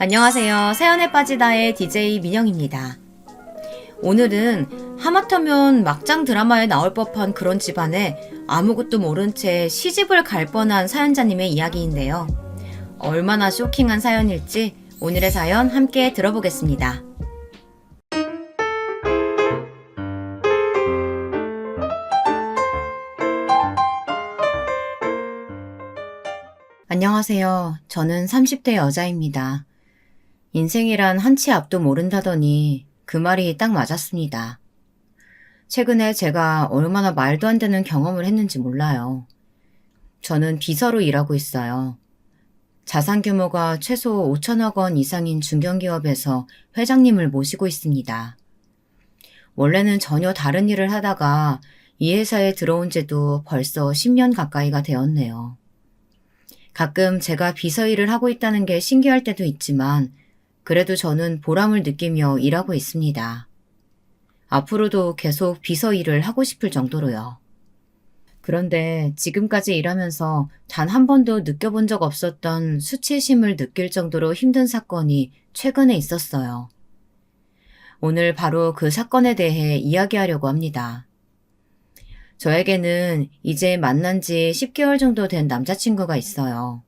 안녕하세요. 사연에 빠지다의 DJ 민영입니다. 오늘은 하마터면 막장 드라마에 나올 법한 그런 집안에 아무것도 모른 채 시집을 갈 뻔한 사연자님의 이야기인데요. 얼마나 쇼킹한 사연일지 오늘의 사연 함께 들어보겠습니다. 안녕하세요. 저는 30대 여자입니다. 인생이란 한치 앞도 모른다더니 그 말이 딱 맞았습니다. 최근에 제가 얼마나 말도 안 되는 경험을 했는지 몰라요. 저는 비서로 일하고 있어요. 자산 규모가 최소 5천억 원 이상인 중견기업에서 회장님을 모시고 있습니다. 원래는 전혀 다른 일을 하다가 이 회사에 들어온 지도 벌써 10년 가까이가 되었네요. 가끔 제가 비서 일을 하고 있다는 게 신기할 때도 있지만 그래도 저는 보람을 느끼며 일하고 있습니다. 앞으로도 계속 비서 일을 하고 싶을 정도로요. 그런데 지금까지 일하면서 단 한 번도 느껴본 적 없었던 수치심을 느낄 정도로 힘든 사건이 최근에 있었어요. 오늘 바로 그 사건에 대해 이야기하려고 합니다. 저에게는 이제 만난 지 10개월 정도 된 남자친구가 있어요.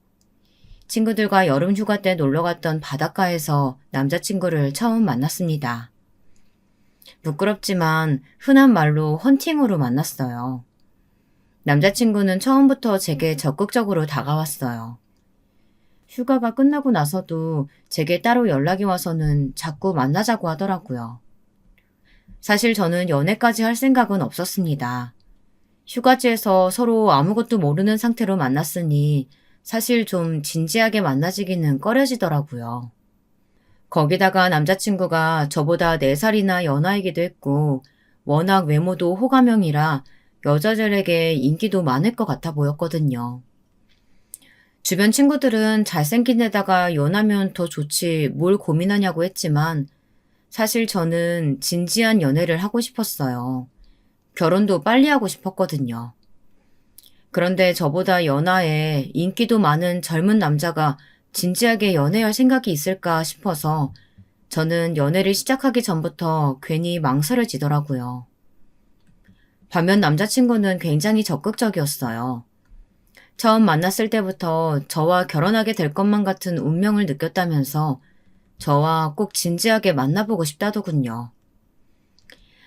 친구들과 여름 휴가 때 놀러 갔던 바닷가에서 남자친구를 처음 만났습니다. 부끄럽지만 흔한 말로 헌팅으로 만났어요. 남자친구는 처음부터 제게 적극적으로 다가왔어요. 휴가가 끝나고 나서도 제게 따로 연락이 와서는 자꾸 만나자고 하더라고요. 사실 저는 연애까지 할 생각은 없었습니다. 휴가지에서 서로 아무것도 모르는 상태로 만났으니 사실 좀 진지하게 만나지기는 꺼려지더라고요. 거기다가 남자친구가 저보다 4살이나 연하이기도 했고 워낙 외모도 호감형이라 여자들에게 인기도 많을 것 같아 보였거든요. 주변 친구들은 잘생긴 애다가 연하면 더 좋지 뭘 고민하냐고 했지만 사실 저는 진지한 연애를 하고 싶었어요. 결혼도 빨리 하고 싶었거든요. 그런데 저보다 연하에 인기도 많은 젊은 남자가 진지하게 연애할 생각이 있을까 싶어서 저는 연애를 시작하기 전부터 괜히 망설여지더라고요. 반면 남자친구는 굉장히 적극적이었어요. 처음 만났을 때부터 저와 결혼하게 될 것만 같은 운명을 느꼈다면서 저와 꼭 진지하게 만나보고 싶다더군요.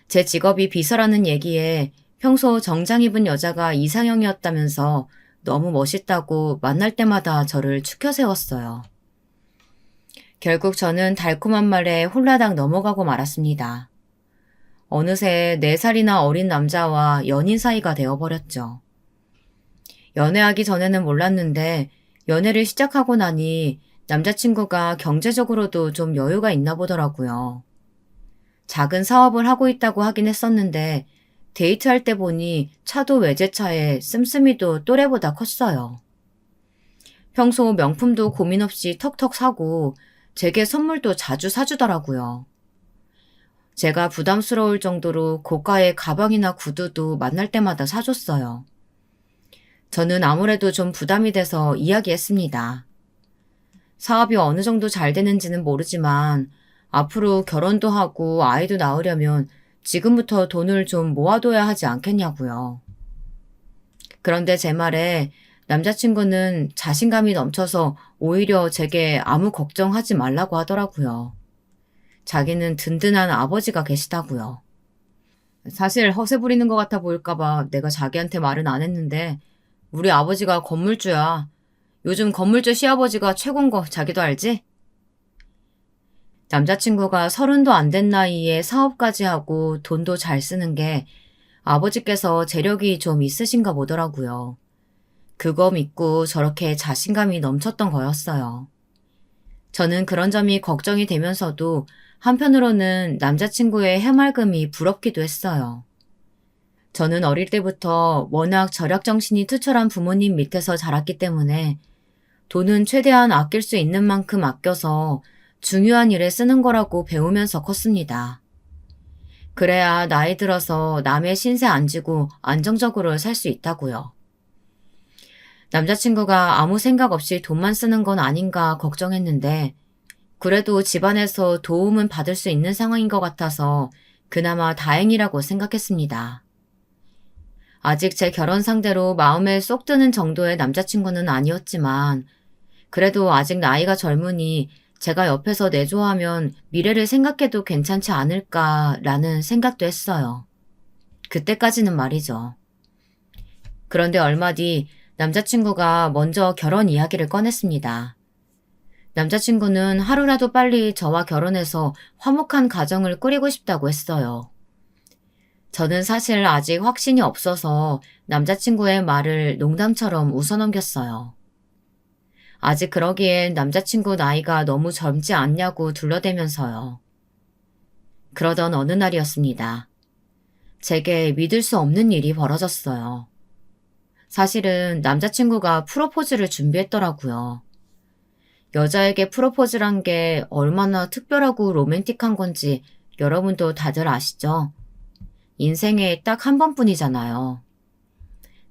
제 직업이 비서라는 얘기에 평소 정장 입은 여자가 이상형이었다면서 너무 멋있다고 만날 때마다 저를 추켜 세웠어요. 결국 저는 달콤한 말에 홀라당 넘어가고 말았습니다. 어느새 4살이나 어린 남자와 연인 사이가 되어버렸죠. 연애하기 전에는 몰랐는데 연애를 시작하고 나니 남자친구가 경제적으로도 좀 여유가 있나 보더라고요. 작은 사업을 하고 있다고 하긴 했었는데 데이트할 때 보니 차도 외제차에 씀씀이도 또래보다 컸어요. 평소 명품도 고민 없이 턱턱 사고 제게 선물도 자주 사주더라고요. 제가 부담스러울 정도로 고가의 가방이나 구두도 만날 때마다 사줬어요. 저는 아무래도 좀 부담이 돼서 이야기했습니다. 사업이 어느 정도 잘 되는지는 모르지만 앞으로 결혼도 하고 아이도 낳으려면 지금부터 돈을 좀 모아둬야 하지 않겠냐고요. 그런데 제 말에 남자친구는 자신감이 넘쳐서 오히려 제게 아무 걱정하지 말라고 하더라고요. 자기는 든든한 아버지가 계시다고요. 사실 허세 부리는 것 같아 보일까봐 내가 자기한테 말은 안 했는데 우리 아버지가 건물주야. 요즘 건물주 시아버지가 최고인 거 자기도 알지? 남자친구가 30도 안 된 나이에 사업까지 하고 돈도 잘 쓰는 게 아버지께서 재력이 좀 있으신가 보더라고요. 그거 믿고 저렇게 자신감이 넘쳤던 거였어요. 저는 그런 점이 걱정이 되면서도 한편으로는 남자친구의 해맑음이 부럽기도 했어요. 저는 어릴 때부터 워낙 절약정신이 투철한 부모님 밑에서 자랐기 때문에 돈은 최대한 아낄 수 있는 만큼 아껴서 중요한 일에 쓰는 거라고 배우면서 컸습니다. 그래야 나이 들어서 남의 신세 안 지고 안정적으로 살 수 있다고요. 남자친구가 아무 생각 없이 돈만 쓰는 건 아닌가 걱정했는데 그래도 집안에서 도움은 받을 수 있는 상황인 것 같아서 그나마 다행이라고 생각했습니다. 아직 제 결혼 상대로 마음에 쏙 드는 정도의 남자친구는 아니었지만 그래도 아직 나이가 젊으니 제가 옆에서 내조하면 미래를 생각해도 괜찮지 않을까라는 생각도 했어요. 그때까지는 말이죠. 그런데 얼마 뒤 남자친구가 먼저 결혼 이야기를 꺼냈습니다. 남자친구는 하루라도 빨리 저와 결혼해서 화목한 가정을 꾸리고 싶다고 했어요. 저는 사실 아직 확신이 없어서 남자친구의 말을 농담처럼 웃어넘겼어요. 아직 그러기엔 남자친구 나이가 너무 젊지 않냐고 둘러대면서요. 그러던 어느 날이었습니다. 제게 믿을 수 없는 일이 벌어졌어요. 사실은 남자친구가 프로포즈를 준비했더라고요. 여자에게 프로포즈란 게 얼마나 특별하고 로맨틱한 건지 여러분도 다들 아시죠? 인생에 딱 한 번뿐이잖아요.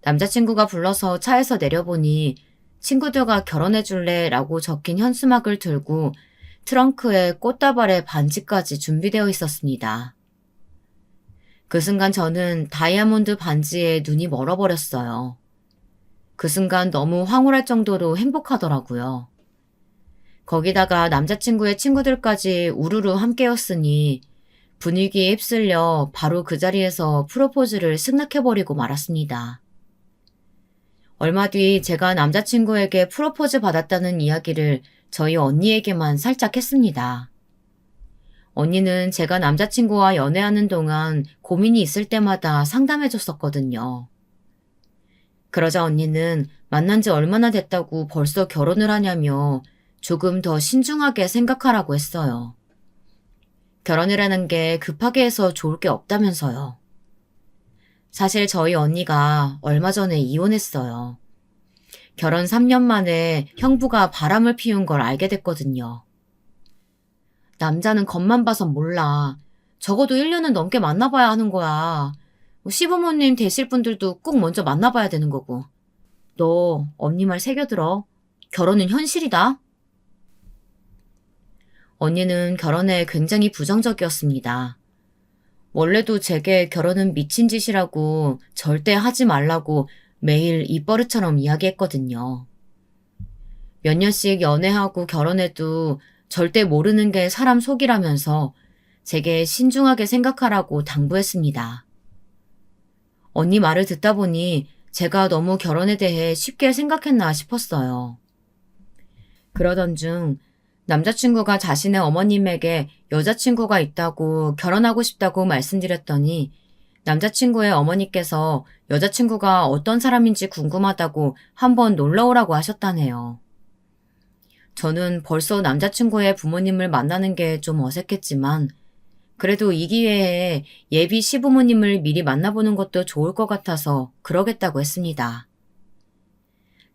남자친구가 불러서 차에서 내려보니 친구들과 결혼해줄래? 라고 적힌 현수막을 들고 트렁크에 꽃다발에 반지까지 준비되어 있었습니다. 그 순간 저는 다이아몬드 반지에 눈이 멀어버렸어요. 그 순간 너무 황홀할 정도로 행복하더라고요. 거기다가 남자친구의 친구들까지 우르르 함께였으니 분위기에 휩쓸려 바로 그 자리에서 프로포즈를 승낙해버리고 말았습니다. 얼마 뒤 제가 남자친구에게 프로포즈 받았다는 이야기를 저희 언니에게만 살짝 했습니다. 언니는 제가 남자친구와 연애하는 동안 고민이 있을 때마다 상담해줬었거든요. 그러자 언니는 만난 지 얼마나 됐다고 벌써 결혼을 하냐며 조금 더 신중하게 생각하라고 했어요. 결혼이라는 게 급하게 해서 좋을 게 없다면서요. 사실 저희 언니가 얼마 전에 이혼했어요. 결혼 3년 만에 형부가 바람을 피운 걸 알게 됐거든요. 남자는 겉만 봐선 몰라. 적어도 1년은 넘게 만나봐야 하는 거야. 시부모님 되실 분들도 꼭 먼저 만나봐야 되는 거고. 너 언니 말 새겨들어. 결혼은 현실이다. 언니는 결혼에 굉장히 부정적이었습니다. 원래도 제게 결혼은 미친 짓이라고 절대 하지 말라고 매일 입버릇처럼 이야기했거든요. 몇 년씩 연애하고 결혼해도 절대 모르는 게 사람 속이라면서 제게 신중하게 생각하라고 당부했습니다. 언니 말을 듣다 보니 제가 너무 결혼에 대해 쉽게 생각했나 싶었어요. 그러던 중 남자친구가 자신의 어머님에게 여자친구가 있다고 결혼하고 싶다고 말씀드렸더니 남자친구의 어머니께서 여자친구가 어떤 사람인지 궁금하다고 한번 놀러 오라고 하셨다네요. 저는 벌써 남자친구의 부모님을 만나는 게 좀 어색했지만 그래도 이 기회에 예비 시부모님을 미리 만나보는 것도 좋을 것 같아서 그러겠다고 했습니다.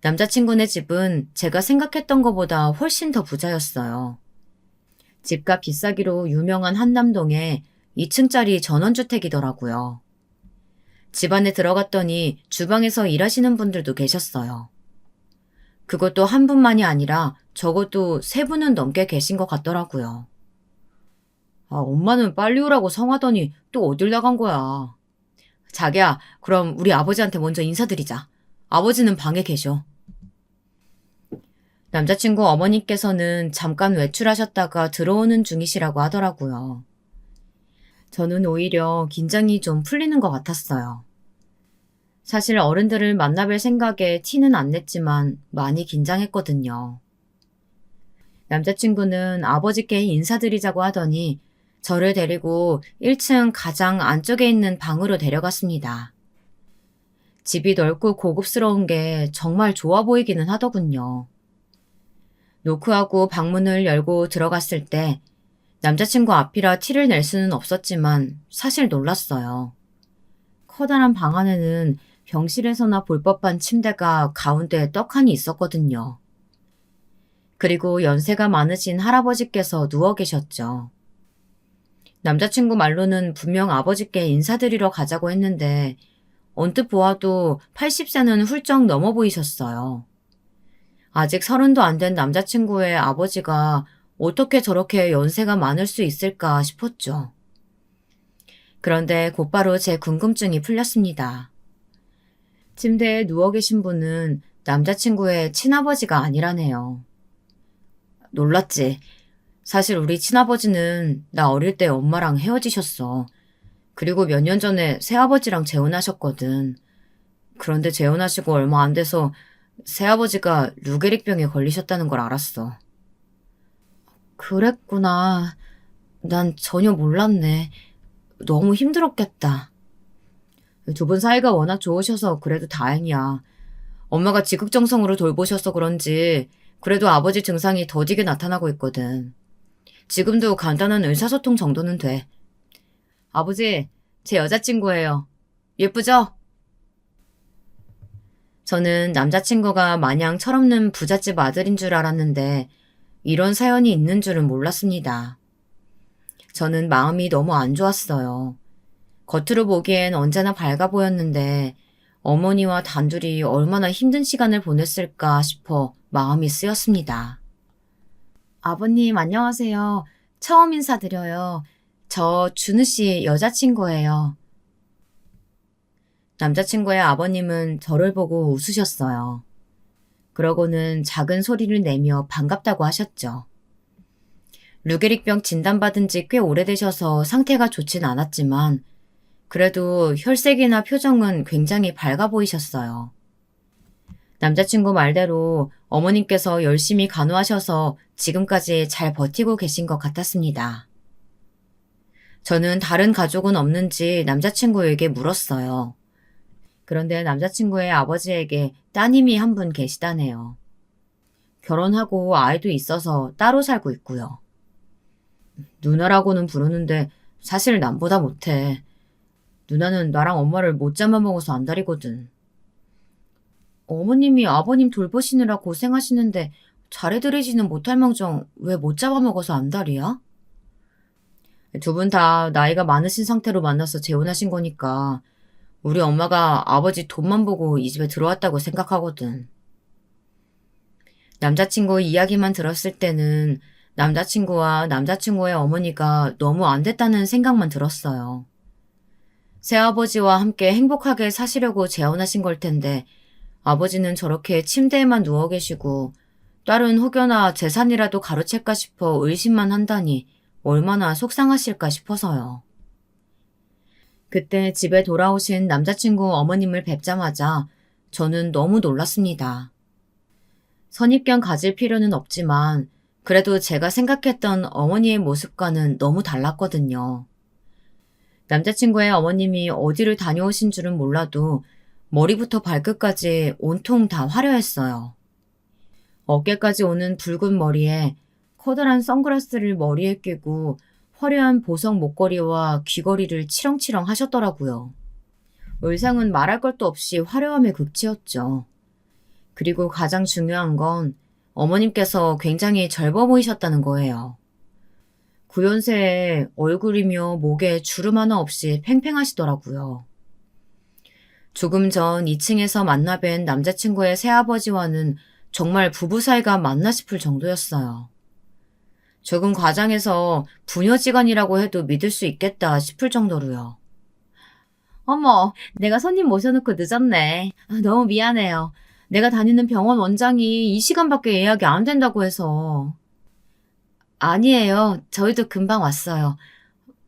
남자친구네 집은 제가 생각했던 것보다 훨씬 더 부자였어요. 집값 비싸기로 유명한 한남동에 2층짜리 전원주택이더라고요. 집 안에 들어갔더니 주방에서 일하시는 분들도 계셨어요. 그것도 한 분만이 아니라 적어도 3분은 넘게 계신 것 같더라고요. 아, 엄마는 빨리 오라고 성하더니 또 어딜 나간 거야. 자기야, 그럼 우리 아버지한테 먼저 인사드리자. 아버지는 방에 계셔. 남자친구 어머니께서는 잠깐 외출하셨다가 들어오는 중이시라고 하더라고요. 저는 오히려 긴장이 좀 풀리는 것 같았어요. 사실 어른들을 만나뵐 생각에 티는 안 냈지만 많이 긴장했거든요. 남자친구는 아버지께 인사드리자고 하더니 저를 데리고 1층 가장 안쪽에 있는 방으로 데려갔습니다. 집이 넓고 고급스러운 게 정말 좋아 보이기는 하더군요. 노크하고 방문을 열고 들어갔을 때 남자친구 앞이라 티를 낼 수는 없었지만 사실 놀랐어요. 커다란 방 안에는 병실에서나 볼 법한 침대가 가운데에 떡하니 있었거든요. 그리고 연세가 많으신 할아버지께서 누워 계셨죠. 남자친구 말로는 분명 아버지께 인사드리러 가자고 했는데 언뜻 보아도 80세는 훌쩍 넘어 보이셨어요. 아직 30도 안 된 남자친구의 아버지가 어떻게 저렇게 연세가 많을 수 있을까 싶었죠. 그런데 곧바로 제 궁금증이 풀렸습니다. 침대에 누워 계신 분은 남자친구의 친아버지가 아니라네요. 놀랐지. 사실 우리 친아버지는 나 어릴 때 엄마랑 헤어지셨어. 그리고 몇 년 전에 새아버지랑 재혼하셨거든. 그런데 재혼하시고 얼마 안 돼서 새아버지가 루게릭병에 걸리셨다는 걸 알았어. 그랬구나. 난 전혀 몰랐네. 너무 힘들었겠다. 두 분 사이가 워낙 좋으셔서 그래도 다행이야. 엄마가 지극정성으로 돌보셔서 그런지 그래도 아버지 증상이 더디게 나타나고 있거든. 지금도 간단한 의사소통 정도는 돼. 아버지, 제 여자친구예요. 예쁘죠? 저는 남자친구가 마냥 철없는 부잣집 아들인 줄 알았는데 이런 사연이 있는 줄은 몰랐습니다. 저는 마음이 너무 안 좋았어요. 겉으로 보기엔 언제나 밝아 보였는데 어머니와 단둘이 얼마나 힘든 시간을 보냈을까 싶어 마음이 쓰였습니다. 아버님 안녕하세요. 처음 인사드려요. 저 준우 씨 여자친구예요. 남자친구의 아버님은 저를 보고 웃으셨어요. 그러고는 작은 소리를 내며 반갑다고 하셨죠. 루게릭병 진단받은 지 꽤 오래되셔서 상태가 좋진 않았지만 그래도 혈색이나 표정은 굉장히 밝아 보이셨어요. 남자친구 말대로 어머님께서 열심히 간호하셔서 지금까지 잘 버티고 계신 것 같았습니다. 저는 다른 가족은 없는지 남자친구에게 물었어요. 그런데 남자친구의 아버지에게 따님이 한 분 계시다네요. 결혼하고 아이도 있어서 따로 살고 있고요. 누나라고는 부르는데 사실 남보다 못해. 누나는 나랑 엄마를 못 잡아먹어서 안달이거든. 어머님이 아버님 돌보시느라 고생하시는데 잘해드리지는 못할 망정 왜 못 잡아먹어서 안달이야? 두 분 다 나이가 많으신 상태로 만나서 재혼하신 거니까 우리 엄마가 아버지 돈만 보고 이 집에 들어왔다고 생각하거든. 남자친구 이야기만 들었을 때는 남자친구와 남자친구의 어머니가 너무 안 됐다는 생각만 들었어요. 새아버지와 함께 행복하게 사시려고 재혼하신 걸 텐데 아버지는 저렇게 침대에만 누워 계시고 딸은 혹여나 재산이라도 가로챌까 싶어 의심만 한다니 얼마나 속상하실까 싶어서요. 그때 집에 돌아오신 남자친구 어머님을 뵙자마자 저는 너무 놀랐습니다. 선입견 가질 필요는 없지만 그래도 제가 생각했던 어머니의 모습과는 너무 달랐거든요. 남자친구의 어머님이 어디를 다녀오신 줄은 몰라도 머리부터 발끝까지 온통 다 화려했어요. 어깨까지 오는 붉은 머리에 커다란 선글라스를 머리에 끼고 화려한 보석 목걸이와 귀걸이를 치렁치렁 하셨더라고요. 의상은 말할 것도 없이 화려함의 극치였죠. 그리고 가장 중요한 건 어머님께서 굉장히 젊어 보이셨다는 거예요. 9연세에 얼굴이며 목에 주름 하나 없이 팽팽하시더라고요. 조금 전 2층에서 만나 뵌 남자친구의 새아버지와는 정말 부부 사이가 맞나 싶을 정도였어요. 조금 과장해서 부녀지간이라고 해도 믿을 수 있겠다 싶을 정도로요. 어머, 내가 손님 모셔놓고 늦었네. 너무 미안해요. 내가 다니는 병원 원장이 이 시간밖에 예약이 안 된다고 해서. 아니에요. 저희도 금방 왔어요.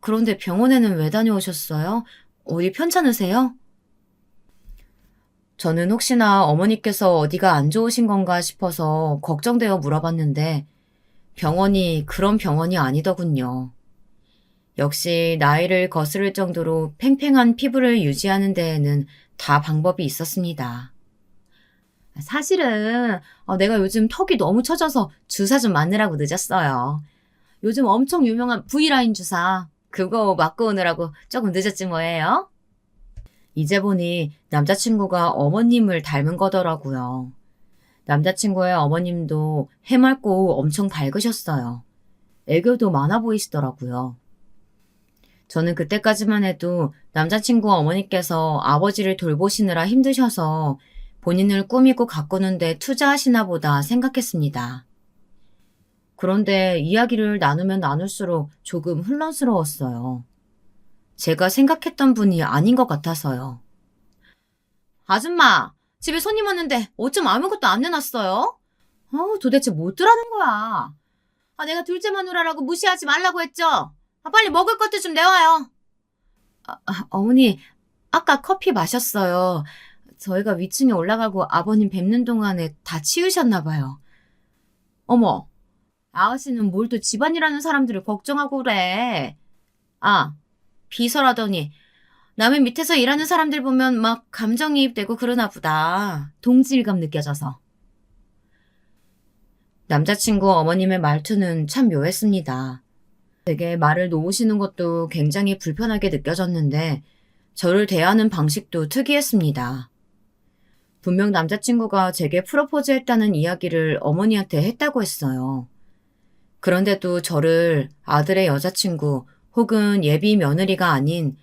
그런데 병원에는 왜 다녀오셨어요? 어디 편찮으세요? 저는 혹시나 어머니께서 어디가 안 좋으신 건가 싶어서 걱정되어 물어봤는데 병원이 그런 병원이 아니더군요. 역시 나이를 거스를 정도로 팽팽한 피부를 유지하는 데에는 다 방법이 있었습니다. 사실은 내가 요즘 턱이 너무 처져서 주사 좀 맞느라고 늦었어요. 요즘 엄청 유명한 V라인 주사 그거 맞고 오느라고 조금 늦었지 뭐예요? 이제 보니 남자친구가 어머님을 닮은 거더라고요. 남자친구의 어머님도 해맑고 엄청 밝으셨어요. 애교도 많아 보이시더라고요. 저는 그때까지만 해도 남자친구 어머니께서 아버지를 돌보시느라 힘드셔서 본인을 꾸미고 가꾸는데 투자하시나 보다 생각했습니다. 그런데 이야기를 나누면 나눌수록 조금 혼란스러웠어요. 제가 생각했던 분이 아닌 것 같아서요. 아줌마, 집에 손님 왔는데 어쩜 아무것도 안 내놨어요? 도대체 뭐 뜨라는 거야? 내가 둘째 마누라라고 무시하지 말라고 했죠? 빨리 먹을 것도 좀 내와요. 어머니, 아까 커피 마셨어요. 저희가 위층에 올라가고 아버님 뵙는 동안에 다 치우셨나 봐요. 어머, 아가씨는 뭘 또 집안이라는 사람들을 걱정하고 그래. 비서라더니 남의 밑에서 일하는 사람들 보면 막 감정이입되고 그러나 보다. 동질감 느껴져서. 남자친구 어머님의 말투는 참 묘했습니다. 되게 말을 놓으시는 것도 굉장히 불편하게 느껴졌는데 저를 대하는 방식도 특이했습니다. 분명 남자친구가 제게 프로포즈했다는 이야기를 어머니한테 했다고 했어요. 그런데도 저를 아들의 여자친구 혹은 예비 며느리가 아닌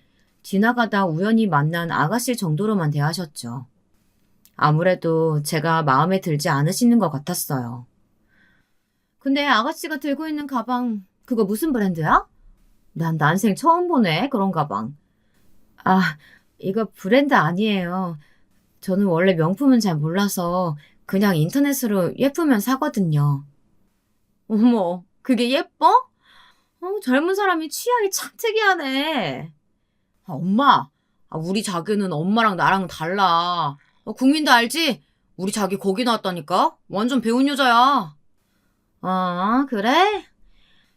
지나가다 우연히 만난 아가씨 정도로만 대하셨죠. 아무래도 제가 마음에 들지 않으시는 것 같았어요. 근데 아가씨가 들고 있는 가방, 그거 무슨 브랜드야? 난 난생 처음 보네, 그런 가방. 이거 브랜드 아니에요. 저는 원래 명품은 잘 몰라서 그냥 인터넷으로 예쁘면 사거든요. 어머, 그게 예뻐? 젊은 사람이 취향이 참 특이하네. 엄마, 우리 자기는 엄마랑 나랑 달라. 국민도 알지? 우리 자기 거기 나왔다니까? 완전 배운 여자야. 그래?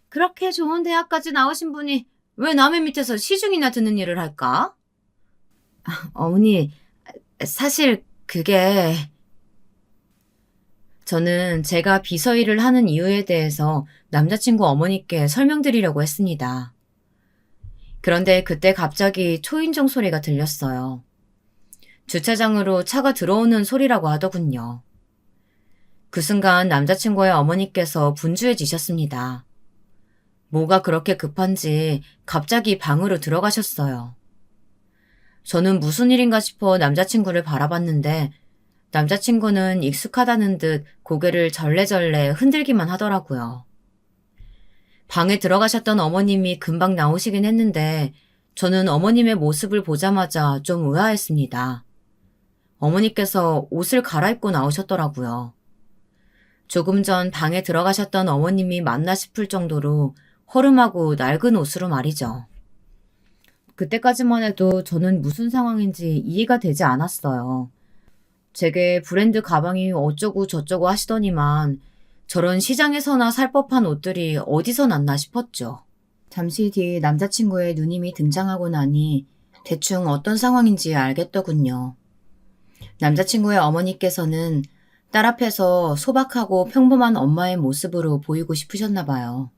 그렇게 좋은 대학까지 나오신 분이 왜 남의 밑에서 시중이나 듣는 일을 할까? 어머니, 사실 그게... 저는 제가 비서 일을 하는 이유에 대해서 남자친구 어머니께 설명드리려고 했습니다. 그런데 그때 갑자기 초인종 소리가 들렸어요. 주차장으로 차가 들어오는 소리라고 하더군요. 그 순간 남자친구의 어머니께서 분주해지셨습니다. 뭐가 그렇게 급한지 갑자기 방으로 들어가셨어요. 저는 무슨 일인가 싶어 남자친구를 바라봤는데 남자친구는 익숙하다는 듯 고개를 절레절레 흔들기만 하더라고요. 방에 들어가셨던 어머님이 금방 나오시긴 했는데 저는 어머님의 모습을 보자마자 좀 의아했습니다. 어머니께서 옷을 갈아입고 나오셨더라고요. 조금 전 방에 들어가셨던 어머님이 맞나 싶을 정도로 허름하고 낡은 옷으로 말이죠. 그때까지만 해도 저는 무슨 상황인지 이해가 되지 않았어요. 제게 브랜드 가방이 어쩌고 저쩌고 하시더니만 저런 시장에서나 살 법한 옷들이 어디서 났나 싶었죠. 잠시 뒤 남자친구의 누님이 등장하고 나니 대충 어떤 상황인지 알겠더군요. 남자친구의 어머니께서는 딸 앞에서 소박하고 평범한 엄마의 모습으로 보이고 싶으셨나 봐요.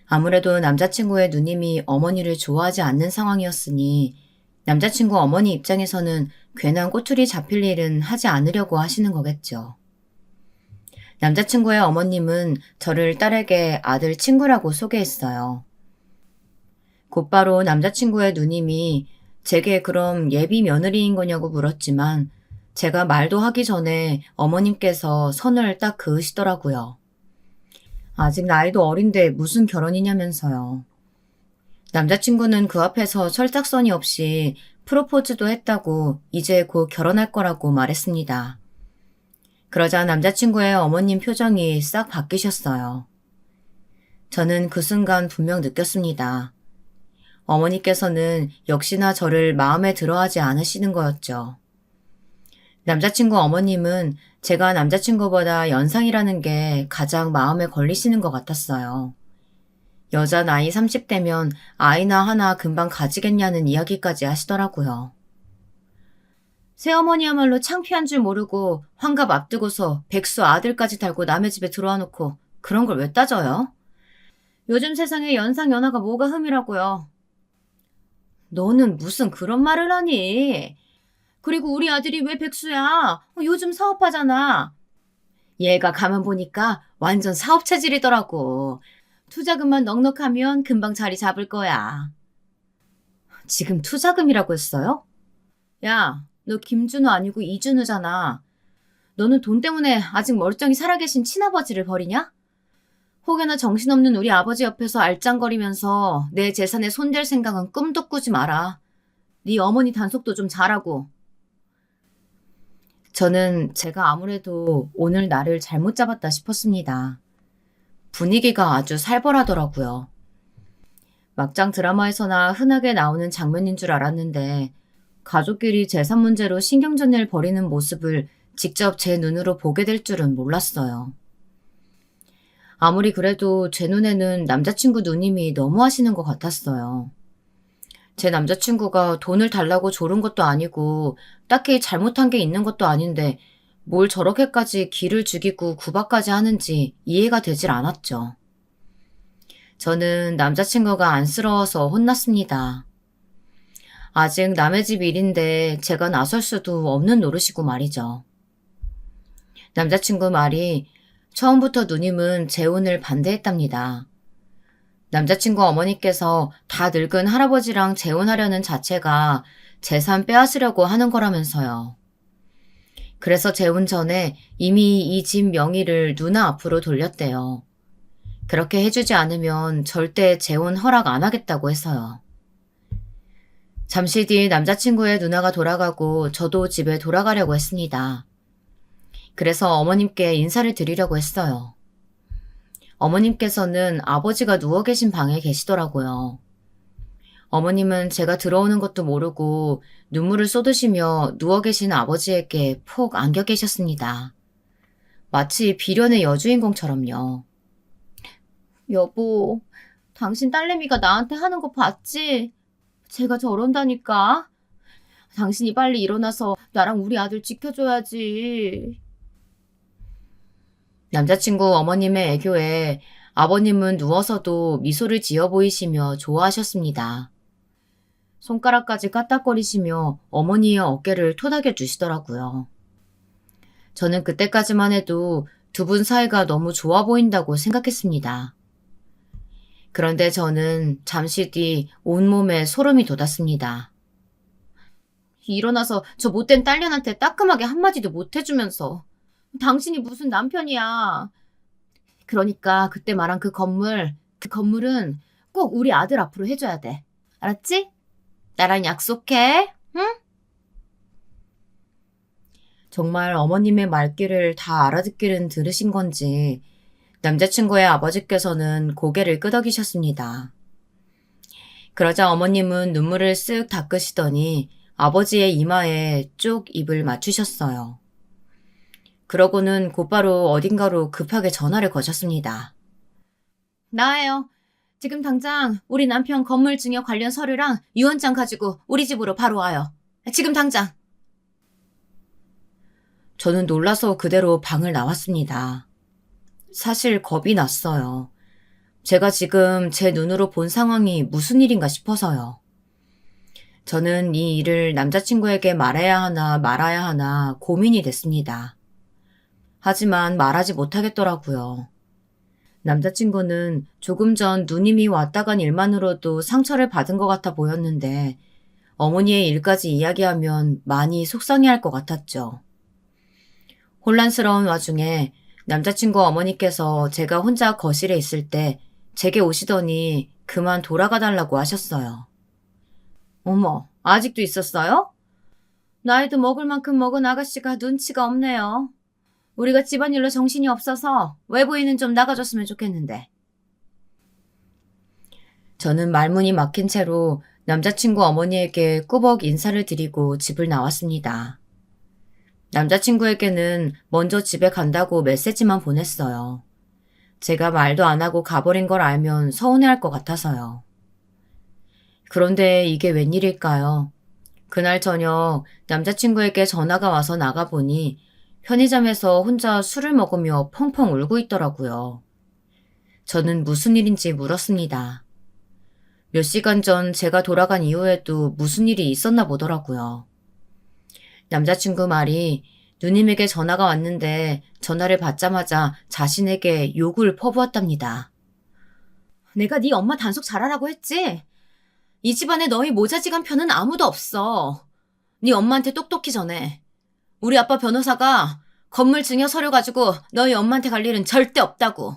아무래도 남자친구의 누님이 어머니를 좋아하지 않는 상황이었으니 남자친구 어머니 입장에서는 괜한 꼬투리 잡힐 일은 하지 않으려고 하시는 거겠죠. 남자친구의 어머님은 저를 딸에게 아들 친구라고 소개했어요. 곧바로 남자친구의 누님이 제게 그럼 예비 며느리인 거냐고 물었지만 제가 말도 하기 전에 어머님께서 선을 딱 그으시더라고요. 아직 나이도 어린데 무슨 결혼이냐면서요. 남자친구는 그 앞에서 철딱서니 없이 프로포즈도 했다고 이제 곧 결혼할 거라고 말했습니다. 그러자 남자친구의 어머님 표정이 싹 바뀌셨어요. 저는 그 순간 분명 느꼈습니다. 어머니께서는 역시나 저를 마음에 들어하지 않으시는 거였죠. 남자친구 어머님은 제가 남자친구보다 연상이라는 게 가장 마음에 걸리시는 것 같았어요. 여자 나이 30대면 아이나 하나 금방 가지겠냐는 이야기까지 하시더라고요. 새어머니야말로 창피한 줄 모르고 환갑 앞두고서 백수 아들까지 달고 남의 집에 들어와 놓고 그런 걸 왜 따져요? 요즘 세상에 연상 연하가 뭐가 흠이라고요. 너는 무슨 그런 말을 하니? 그리고 우리 아들이 왜 백수야? 요즘 사업하잖아. 얘가 가만 보니까 완전 사업 체질이더라고. 투자금만 넉넉하면 금방 자리 잡을 거야. 지금 투자금이라고 했어요? 야, 너 김준호 아니고 이준우잖아. 너는 돈 때문에 아직 멀쩡히 살아계신 친아버지를 버리냐? 혹여나 정신없는 우리 아버지 옆에서 알짱거리면서 내 재산에 손댈 생각은 꿈도 꾸지 마라. 네 어머니 단속도 좀 잘하고. 저는 제가 아무래도 오늘 나를 잘못 잡았다 싶었습니다. 분위기가 아주 살벌하더라고요. 막장 드라마에서나 흔하게 나오는 장면인 줄 알았는데 가족끼리 재산 문제로 신경전을 벌이는 모습을 직접 제 눈으로 보게 될 줄은 몰랐어요. 아무리 그래도 제 눈에는 남자친구 누님이 너무하시는 것 같았어요. 제 남자친구가 돈을 달라고 조른 것도 아니고 딱히 잘못한 게 있는 것도 아닌데 뭘 저렇게까지 기를 죽이고 구박까지 하는지 이해가 되질 않았죠. 저는 남자친구가 안쓰러워서 혼났습니다. 아직 남의 집 일인데 제가 나설 수도 없는 노릇이고 말이죠. 남자친구 말이 처음부터 누님은 재혼을 반대했답니다. 남자친구 어머니께서 다 늙은 할아버지랑 재혼하려는 자체가 재산 빼앗으려고 하는 거라면서요. 그래서 재혼 전에 이미 이 집 명의를 누나 앞으로 돌렸대요. 그렇게 해주지 않으면 절대 재혼 허락 안 하겠다고 해서요. 잠시 뒤 남자친구의 누나가 돌아가고 저도 집에 돌아가려고 했습니다. 그래서 어머님께 인사를 드리려고 했어요. 어머님께서는 아버지가 누워 계신 방에 계시더라고요. 어머님은 제가 들어오는 것도 모르고 눈물을 쏟으시며 누워 계신 아버지에게 폭 안겨 계셨습니다. 마치 비련의 여주인공처럼요. 여보, 당신 딸내미가 나한테 하는 거 봤지? 제가 저런다니까. 당신이 빨리 일어나서 나랑 우리 아들 지켜줘야지. 남자친구 어머님의 애교에 아버님은 누워서도 미소를 지어 보이시며 좋아하셨습니다. 손가락까지 까딱거리시며 어머니의 어깨를 토닥여 주시더라고요. 저는 그때까지만 해도 두 분 사이가 너무 좋아 보인다고 생각했습니다. 그런데 저는 잠시 뒤 온몸에 소름이 돋았습니다. 일어나서 저 못된 딸년한테 따끔하게 한마디도 못 해주면서 당신이 무슨 남편이야. 그러니까 그때 말한 그 건물은 꼭 우리 아들 앞으로 해줘야 돼. 알았지? 나랑 약속해. 응? 정말 어머님의 말귀를 다 알아듣기는 들으신 건지 남자친구의 아버지께서는 고개를 끄덕이셨습니다. 그러자 어머님은 눈물을 쓱 닦으시더니 아버지의 이마에 쪽 입을 맞추셨어요. 그러고는 곧바로 어딘가로 급하게 전화를 거셨습니다. 나예요. 지금 당장 우리 남편 건물 증여 관련 서류랑 유언장 가지고 우리 집으로 바로 와요. 지금 당장. 저는 놀라서 그대로 방을 나왔습니다. 사실 겁이 났어요. 제가 지금 제 눈으로 본 상황이 무슨 일인가 싶어서요. 저는 이 일을 남자친구에게 말해야 하나 말아야 하나 고민이 됐습니다. 하지만 말하지 못하겠더라고요. 남자친구는 조금 전 누님이 왔다 간 일만으로도 상처를 받은 것 같아 보였는데 어머니의 일까지 이야기하면 많이 속상해할 것 같았죠. 혼란스러운 와중에 남자친구 어머니께서 제가 혼자 거실에 있을 때 제게 오시더니 그만 돌아가 달라고 하셨어요. 어머, 아직도 있었어요? 나이도 먹을 만큼 먹은 아가씨가 눈치가 없네요. 우리가 집안일로 정신이 없어서 외부인은 좀 나가줬으면 좋겠는데. 저는 말문이 막힌 채로 남자친구 어머니에게 꾸벅 인사를 드리고 집을 나왔습니다. 남자친구에게는 먼저 집에 간다고 메시지만 보냈어요. 제가 말도 안 하고 가버린 걸 알면 서운해할 것 같아서요. 그런데 이게 웬일일까요? 그날 저녁 남자친구에게 전화가 와서 나가보니 편의점에서 혼자 술을 먹으며 펑펑 울고 있더라고요. 저는 무슨 일인지 물었습니다. 몇 시간 전 제가 돌아간 이후에도 무슨 일이 있었나 보더라고요. 남자친구 말이 누님에게 전화가 왔는데 전화를 받자마자 자신에게 욕을 퍼부었답니다. 내가 네 엄마 단속 잘하라고 했지? 이 집안에 너희 모자지간 편은 아무도 없어. 네 엄마한테 똑똑히 전해. 우리 아빠 변호사가 건물 증여 서류 가지고 너희 엄마한테 갈 일은 절대 없다고.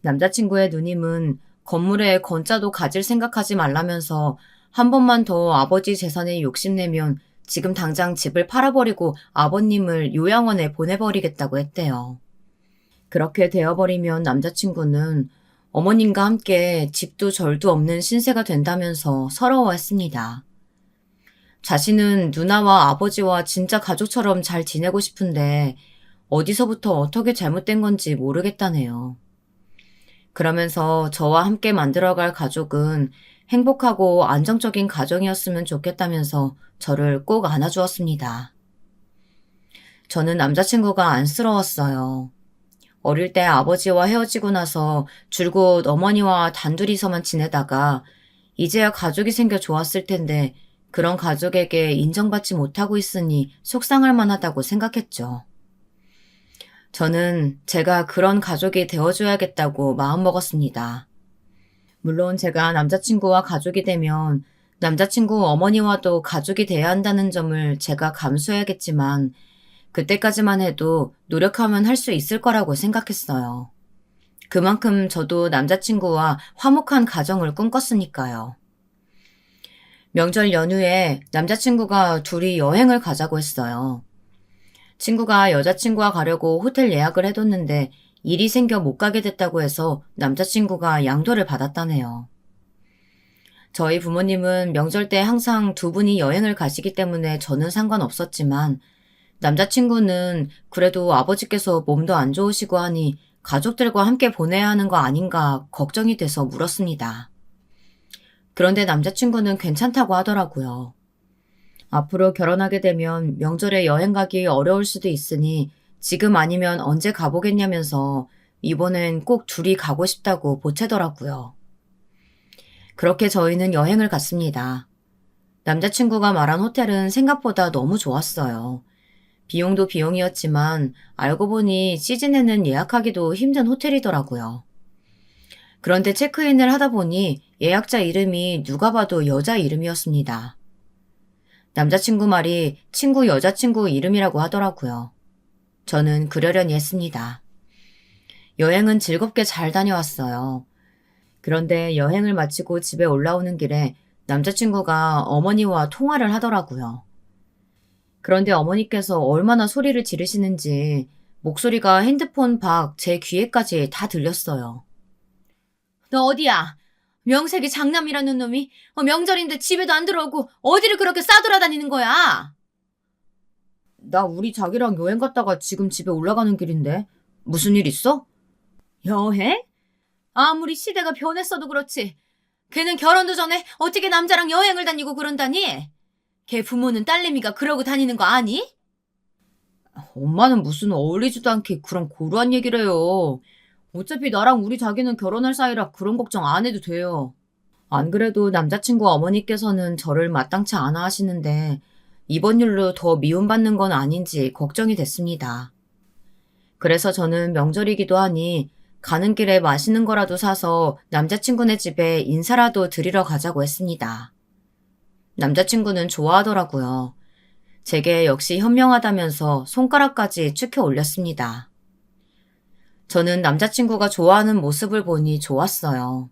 남자친구의 누님은 건물에 건자도 가질 생각하지 말라면서 한 번만 더 아버지 재산에 욕심내면 지금 당장 집을 팔아버리고 아버님을 요양원에 보내버리겠다고 했대요. 그렇게 되어버리면 남자친구는 어머님과 함께 집도 절도 없는 신세가 된다면서 서러워했습니다. 자신은 누나와 아버지와 진짜 가족처럼 잘 지내고 싶은데 어디서부터 어떻게 잘못된 건지 모르겠다네요. 그러면서 저와 함께 만들어갈 가족은 행복하고 안정적인 가정이었으면 좋겠다면서 저를 꼭 안아주었습니다. 저는 남자친구가 안쓰러웠어요. 어릴 때 아버지와 헤어지고 나서 줄곧 어머니와 단둘이서만 지내다가 이제야 가족이 생겨 좋았을 텐데 그런 가족에게 인정받지 못하고 있으니 속상할 만하다고 생각했죠. 저는 제가 그런 가족이 되어줘야겠다고 마음먹었습니다. 물론 제가 남자친구와 가족이 되면 남자친구 어머니와도 가족이 돼야 한다는 점을 제가 감수해야겠지만 그때까지만 해도 노력하면 할 수 있을 거라고 생각했어요. 그만큼 저도 남자친구와 화목한 가정을 꿈꿨으니까요. 명절 연휴에 남자친구가 둘이 여행을 가자고 했어요. 친구가 여자친구와 가려고 호텔 예약을 해뒀는데 일이 생겨 못 가게 됐다고 해서 남자친구가 양도를 받았다네요. 저희 부모님은 명절 때 항상 두 분이 여행을 가시기 때문에 저는 상관없었지만 남자친구는 그래도 아버지께서 몸도 안 좋으시고 하니 가족들과 함께 보내야 하는 거 아닌가 걱정이 돼서 물었습니다. 그런데 남자친구는 괜찮다고 하더라고요. 앞으로 결혼하게 되면 명절에 여행 가기 어려울 수도 있으니 지금 아니면 언제 가보겠냐면서 이번엔 꼭 둘이 가고 싶다고 보채더라고요. 그렇게 저희는 여행을 갔습니다. 남자친구가 말한 호텔은 생각보다 너무 좋았어요. 비용도 비용이었지만 알고 보니 시즌에는 예약하기도 힘든 호텔이더라고요. 그런데 체크인을 하다 보니 예약자 이름이 누가 봐도 여자 이름이었습니다. 남자친구 말이 친구 여자친구 이름이라고 하더라고요. 저는 그러려니 했습니다. 여행은 즐겁게 잘 다녀왔어요. 그런데 여행을 마치고 집에 올라오는 길에 남자친구가 어머니와 통화를 하더라고요. 그런데 어머니께서 얼마나 소리를 지르시는지 목소리가 핸드폰 밖 제 귀에까지 다 들렸어요. 너 어디야? 명색이 장남이라는 놈이 명절인데 집에도 안 들어오고 어디를 그렇게 싸돌아다니는 거야? 나 우리 자기랑 여행 갔다가 지금 집에 올라가는 길인데 무슨 일 있어? 여행? 아무리 시대가 변했어도 그렇지. 걔는 결혼도 전에 어떻게 남자랑 여행을 다니고 그런다니? 걔 부모는 딸내미가 그러고 다니는 거 아니? 엄마는 무슨 어울리지도 않게 그런 고루한 얘기를 해요. 어차피 나랑 우리 자기는 결혼할 사이라 그런 걱정 안 해도 돼요. 안 그래도 남자친구 어머니께서는 저를 마땅치 않아 하시는데 이번 일로 더 미움받는 건 아닌지 걱정이 됐습니다. 그래서 저는 명절이기도 하니 가는 길에 맛있는 거라도 사서 남자친구네 집에 인사라도 드리러 가자고 했습니다. 남자친구는 좋아하더라고요. 제게 역시 현명하다면서 손가락까지 축혀 올렸습니다. 저는 남자친구가 좋아하는 모습을 보니 좋았어요.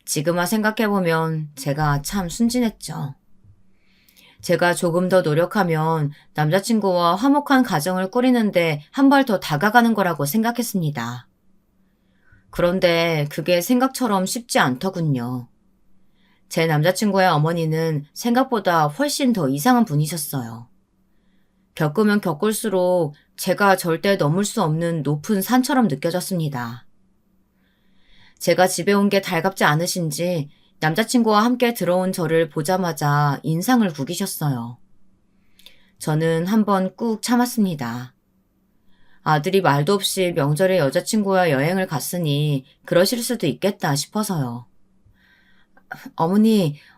지금아 생각해보면 제가 참 순진했죠. 제가 조금 더 노력하면 남자친구와 화목한 가정을 꾸리는데 한 발 더 다가가는 거라고 생각했습니다. 그런데 그게 생각처럼 쉽지 않더군요. 제 남자친구의 어머니는 생각보다 훨씬 더 이상한 분이셨어요. 겪으면 겪을수록 제가 절대 넘을 수 없는 높은 산처럼 느껴졌습니다. 제가 집에 온 게 달갑지 않으신지 남자친구와 함께 들어온 저를 보자마자 인상을 구기셨어요. 저는 한번 꾹 참았습니다. 아들이 말도 없이 명절에 여자친구와 여행을 갔으니 그러실 수도 있겠다 싶어서요.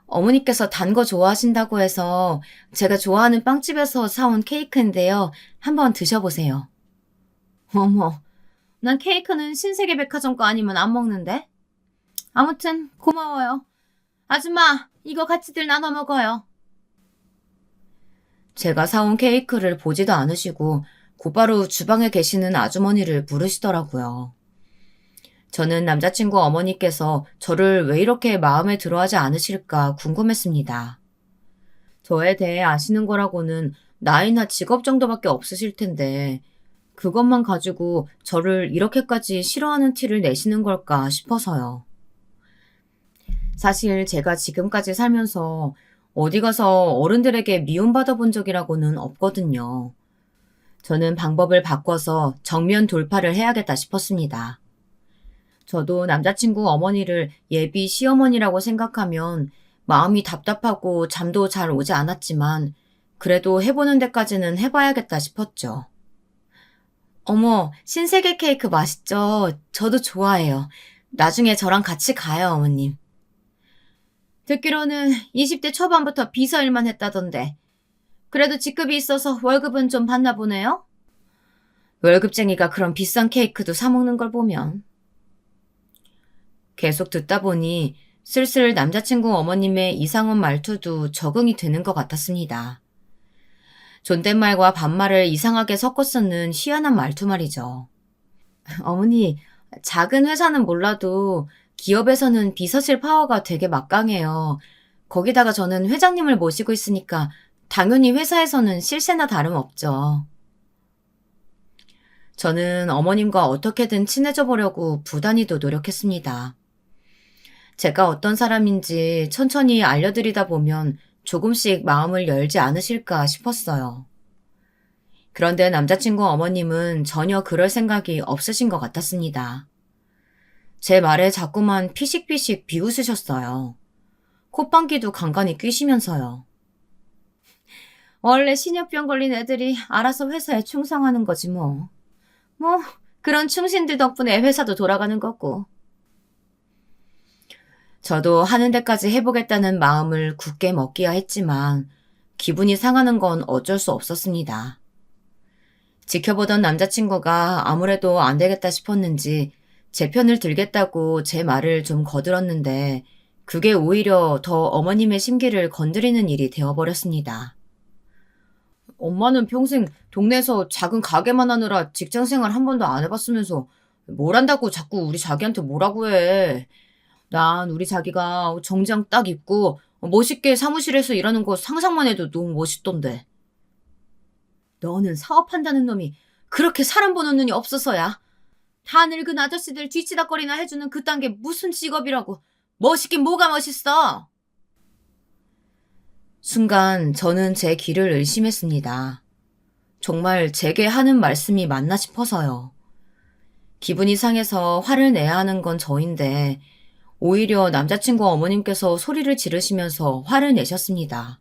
어머니께서 단 거 좋아하신다고 해서 제가 좋아하는 빵집에서 사온 케이크인데요. 한번 드셔보세요. 어머, 난 케이크는 신세계 백화점 거 아니면 안 먹는데? 아무튼 고마워요. 아줌마, 이거 같이들 나눠 먹어요. 제가 사온 케이크를 보지도 않으시고 곧바로 주방에 계시는 아주머니를 부르시더라고요. 저는 남자친구 어머니께서 저를 왜 이렇게 마음에 들어하지 않으실까 궁금했습니다. 저에 대해 아시는 거라고는 나이나 직업 정도밖에 없으실 텐데, 그것만 가지고 저를 이렇게까지 싫어하는 티를 내시는 걸까 싶어서요. 사실 제가 지금까지 살면서 어디 가서 어른들에게 미움받아 본 적이라고는 없거든요. 저는 방법을 바꿔서 정면 돌파를 해야겠다 싶었습니다. 저도 남자친구 어머니를 예비 시어머니라고 생각하면 마음이 답답하고 잠도 잘 오지 않았지만 그래도 해보는 데까지는 해봐야겠다 싶었죠. 어머, 신세계 케이크 맛있죠? 저도 좋아해요. 나중에 저랑 같이 가요, 어머님. 듣기로는 20대 초반부터 비서 일만 했다던데. 그래도 직급이 있어서 월급은 좀 받나 보네요? 월급쟁이가 그런 비싼 케이크도 사먹는 걸 보면. 계속 듣다 보니 슬슬 남자친구 어머님의 이상한 말투도 적응이 되는 것 같았습니다. 존댓말과 반말을 이상하게 섞어 쓰는 희한한 말투 말이죠. 어머니, 작은 회사는 몰라도 기업에서는 비서실 파워가 되게 막강해요. 거기다가 저는 회장님을 모시고 있으니까 당연히 회사에서는 실세나 다름없죠. 저는 어머님과 어떻게든 친해져 보려고 부단히도 노력했습니다. 제가 어떤 사람인지 천천히 알려드리다 보면 조금씩 마음을 열지 않으실까 싶었어요. 그런데 남자친구 어머님은 전혀 그럴 생각이 없으신 것 같았습니다. 제 말에 자꾸만 피식피식 비웃으셨어요. 콧방귀도 간간히 뀌시면서요. 원래 신협병 걸린 애들이 알아서 회사에 충성하는 거지 뭐. 뭐 그런 충신들 덕분에 회사도 돌아가는 거고. 저도 하는 데까지 해보겠다는 마음을 굳게 먹기야 했지만 기분이 상하는 건 어쩔 수 없었습니다. 지켜보던 남자친구가 아무래도 안 되겠다 싶었는지 제 편을 들겠다고 제 말을 좀 거들었는데 그게 오히려 더 어머님의 심기를 건드리는 일이 되어버렸습니다. 엄마는 평생 동네에서 작은 가게만 하느라 직장생활 한 번도 안 해봤으면서 뭘 한다고 자꾸 우리 자기한테 뭐라고 해. 난 우리 자기가 정장 딱 입고 멋있게 사무실에서 일하는 거 상상만 해도 너무 멋있던데. 너는 사업한다는 놈이 그렇게 사람 보는 눈이 없어서야. 다 늙은 아저씨들 뒤치다거리나 해주는 그딴 게 무슨 직업이라고. 멋있긴 뭐가 멋있어. 순간 저는 제 귀를 의심했습니다. 정말 제게 하는 말씀이 맞나 싶어서요. 기분이 상해서 화를 내야 하는 건 저인데 오히려 남자친구 어머님께서 소리를 지르시면서 화를 내셨습니다.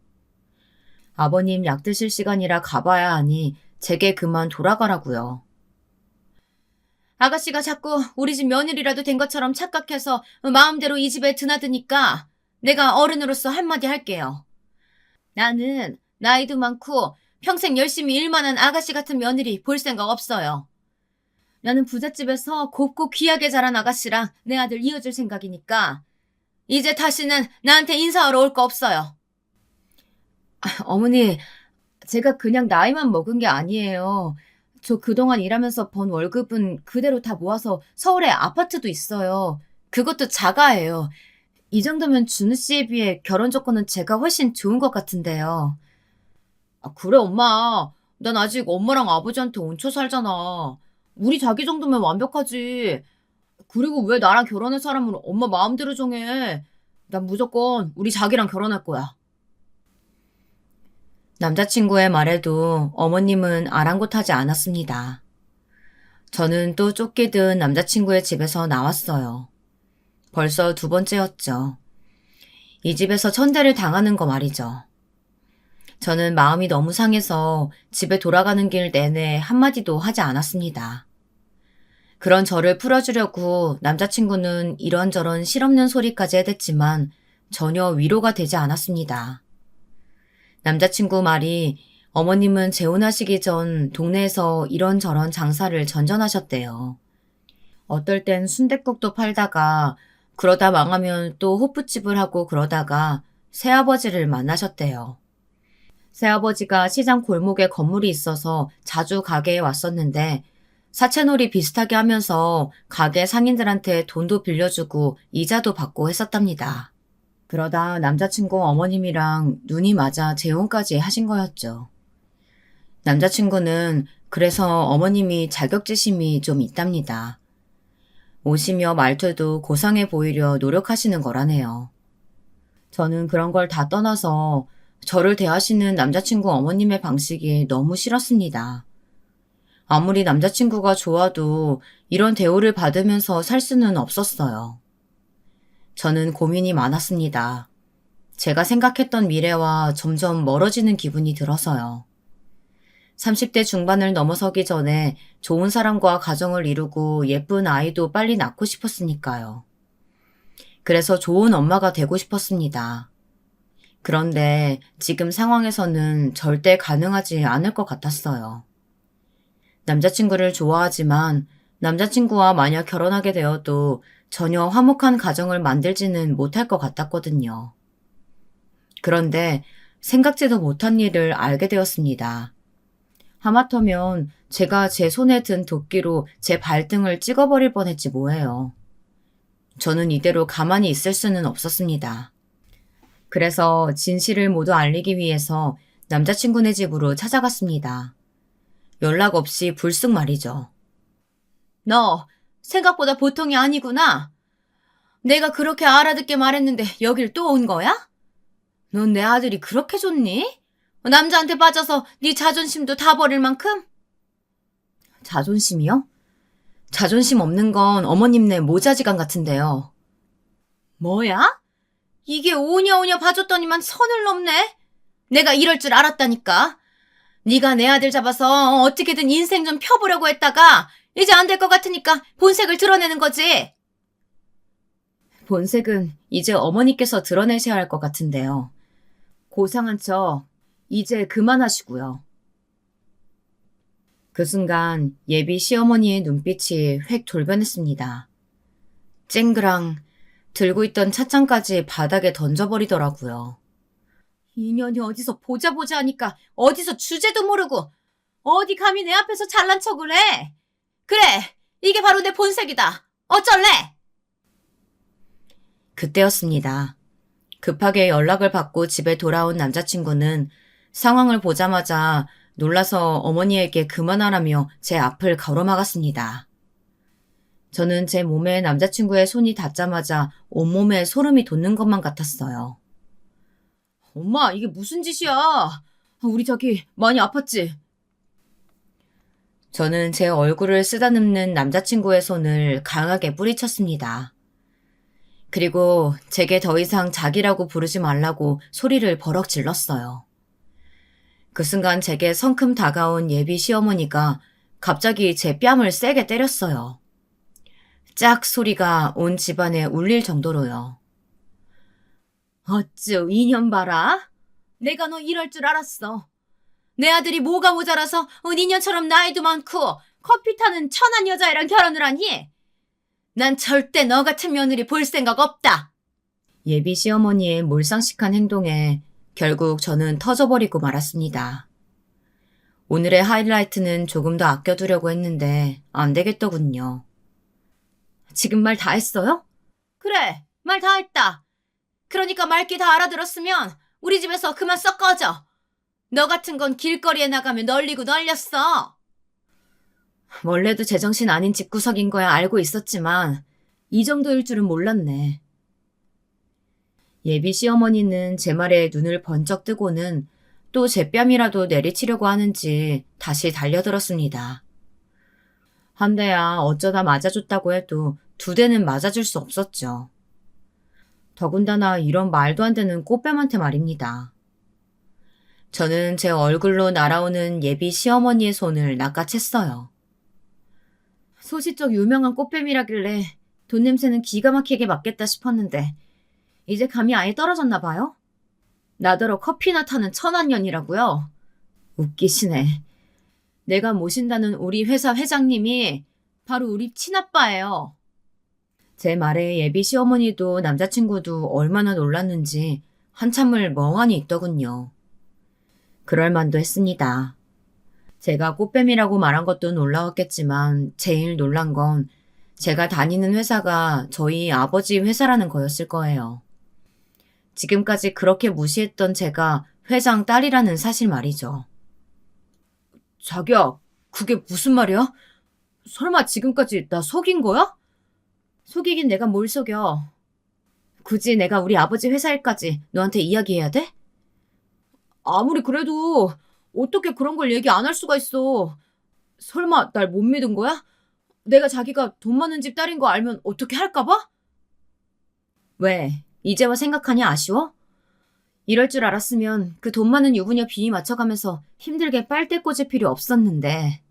아버님 약 드실 시간이라 가봐야 하니 제게 그만 돌아가라고요. 아가씨가 자꾸 우리 집 며느리라도 된 것처럼 착각해서 마음대로 이 집에 드나드니까 내가 어른으로서 한마디 할게요. 나는 나이도 많고 평생 열심히 일만 한 아가씨 같은 며느리 볼 생각 없어요. 나는 부잣집에서 곱고 귀하게 자란 아가씨랑 내 아들 이어줄 생각이니까 이제 다시는 나한테 인사하러 올 거 없어요. 어머니, 제가 그냥 나이만 먹은 게 아니에요. 저 그동안 일하면서 번 월급은 그대로 다 모아서 서울에 아파트도 있어요. 그것도 자가예요. 이 정도면 준우 씨에 비해 결혼 조건은 제가 훨씬 좋은 것 같은데요. 그래, 엄마. 난 아직 엄마랑 아버지한테 얹혀 살잖아. 우리 자기 정도면 완벽하지. 그리고 왜 나랑 결혼할 사람은 엄마 마음대로 정해. 난 무조건 우리 자기랑 결혼할 거야. 남자친구의 말에도 어머님은 아랑곳하지 않았습니다. 저는 또 쫓기듯 남자친구의 집에서 나왔어요. 벌써 두 번째였죠. 이 집에서 천대를 당하는 거 말이죠. 저는 마음이 너무 상해서 집에 돌아가는 길 내내 한마디도 하지 않았습니다. 그런 저를 풀어주려고 남자친구는 이런저런 실없는 소리까지 해댔지만 전혀 위로가 되지 않았습니다. 남자친구 말이 어머님은 재혼하시기 전 동네에서 이런저런 장사를 전전하셨대요. 어떨 땐 순댓국도 팔다가 그러다 망하면 또 호프집을 하고 그러다가 새아버지를 만나셨대요. 새아버지가 시장 골목에 건물이 있어서 자주 가게에 왔었는데 사채놀이 비슷하게 하면서 가게 상인들한테 돈도 빌려주고 이자도 받고 했었답니다. 그러다 남자친구 어머님이랑 눈이 맞아 재혼까지 하신 거였죠. 남자친구는 그래서 어머님이 자격지심이 좀 있답니다. 옷이며 말투도 고상해 보이려 노력하시는 거라네요. 저는 그런 걸 다 떠나서 저를 대하시는 남자친구 어머님의 방식이 너무 싫었습니다. 아무리 남자친구가 좋아도 이런 대우를 받으면서 살 수는 없었어요. 저는 고민이 많았습니다. 제가 생각했던 미래와 점점 멀어지는 기분이 들어서요. 30대 중반을 넘어서기 전에 좋은 사람과 가정을 이루고 예쁜 아이도 빨리 낳고 싶었으니까요. 그래서 좋은 엄마가 되고 싶었습니다. 그런데 지금 상황에서는 절대 가능하지 않을 것 같았어요. 남자친구를 좋아하지만 남자친구와 만약 결혼하게 되어도 전혀 화목한 가정을 만들지는 못할 것 같았거든요. 그런데 생각지도 못한 일을 알게 되었습니다. 하마터면 제가 제 손에 든 도끼로 제 발등을 찍어버릴 뻔했지 뭐예요. 저는 이대로 가만히 있을 수는 없었습니다. 그래서 진실을 모두 알리기 위해서 남자친구네 집으로 찾아갔습니다. 연락 없이 불쑥 말이죠. 너 생각보다 보통이 아니구나. 내가 그렇게 알아듣게 말했는데 여길 또 온 거야? 넌 내 아들이 그렇게 좋니? 남자한테 빠져서 네 자존심도 다 버릴 만큼? 자존심이요? 자존심 없는 건 어머님네 모자지간 같은데요. 뭐야? 이게 오냐오냐 봐줬더니만 선을 넘네? 내가 이럴 줄 알았다니까. 네가 내 아들 잡아서 어떻게든 인생 좀 펴보려고 했다가 이제 안 될 것 같으니까 본색을 드러내는 거지. 본색은 이제 어머니께서 드러내셔야 할 것 같은데요. 고상한 척 이제 그만하시고요. 그 순간 예비 시어머니의 눈빛이 획 돌변했습니다. 쨍그랑 들고 있던 찻잔까지 바닥에 던져버리더라고요. 인연이 어디서 보자 하니까 어디서 주제도 모르고 어디 감히 내 앞에서 잘난 척을 해. 그래, 이게 바로 내 본색이다. 어쩔래? 그때였습니다. 급하게 연락을 받고 집에 돌아온 남자친구는 상황을 보자마자 놀라서 어머니에게 그만하라며 제 앞을 가로막았습니다. 저는 제 몸에 남자친구의 손이 닿자마자 온몸에 소름이 돋는 것만 같았어요. 엄마, 이게 무슨 짓이야? 우리 자기 많이 아팠지? 저는 제 얼굴을 쓰다듬는 남자친구의 손을 강하게 뿌리쳤습니다. 그리고 제게 더 이상 자기라고 부르지 말라고 소리를 버럭 질렀어요. 그 순간 제게 성큼 다가온 예비 시어머니가 갑자기 제 뺨을 세게 때렸어요. 짝 소리가 온 집안에 울릴 정도로요. 어쭈, 이년 봐라. 내가 너 이럴 줄 알았어. 내 아들이 뭐가 모자라서 니년처럼 나이도 많고 커피 타는 천한 여자애랑 결혼을 하니? 난 절대 너 같은 며느리 볼 생각 없다. 예비 시어머니의 몰상식한 행동에 결국 저는 터져버리고 말았습니다. 오늘의 하이라이트는 조금 더 아껴두려고 했는데 안 되겠더군요. 지금 말 다 했어요? 그래, 말 다 했다. 그러니까 말귀 다 알아들었으면 우리 집에서 그만 썩 꺼져. 너 같은 건 길거리에 나가면 널리고 널렸어. 원래도 제정신 아닌 집구석인 거야 알고 있었지만 이 정도일 줄은 몰랐네. 예비 시어머니는 제 말에 눈을 번쩍 뜨고는 또 제 뺨이라도 내리치려고 하는지 다시 달려들었습니다. 한 대야 어쩌다 맞아줬다고 해도 두 대는 맞아줄 수 없었죠. 더군다나 이런 말도 안 되는 꽃뱀한테 말입니다. 저는 제 얼굴로 날아오는 예비 시어머니의 손을 낚아챘어요. 소시적 유명한 꽃뱀이라길래 돈 냄새는 기가 막히게 맡겠다 싶었는데 이제 감이 아예 떨어졌나 봐요? 나더러 커피나 타는 천한년이라고요? 웃기시네. 내가 모신다는 우리 회사 회장님이 바로 우리 친아빠예요. 제 말에 예비 시어머니도 남자친구도 얼마나 놀랐는지 한참을 멍하니 있더군요. 그럴만도 했습니다. 제가 꽃뱀이라고 말한 것도 놀라웠겠지만 제일 놀란 건 제가 다니는 회사가 저희 아버지 회사라는 거였을 거예요. 지금까지 그렇게 무시했던 제가 회장 딸이라는 사실 말이죠. 자기야, 그게 무슨 말이야? 설마 지금까지 나 속인 거야? 속이긴 내가 뭘 속여. 굳이 내가 우리 아버지 회사 일까지 너한테 이야기해야 돼? 아무리 그래도 어떻게 그런 걸 얘기 안 할 수가 있어. 설마 날 못 믿은 거야? 내가 자기가 돈 많은 집 딸인 거 알면 어떻게 할까 봐? 왜? 이제와 생각하니 아쉬워? 이럴 줄 알았으면 그 돈 많은 유부녀 비위 맞춰가면서 힘들게 빨대 꽂을 필요 없었는데.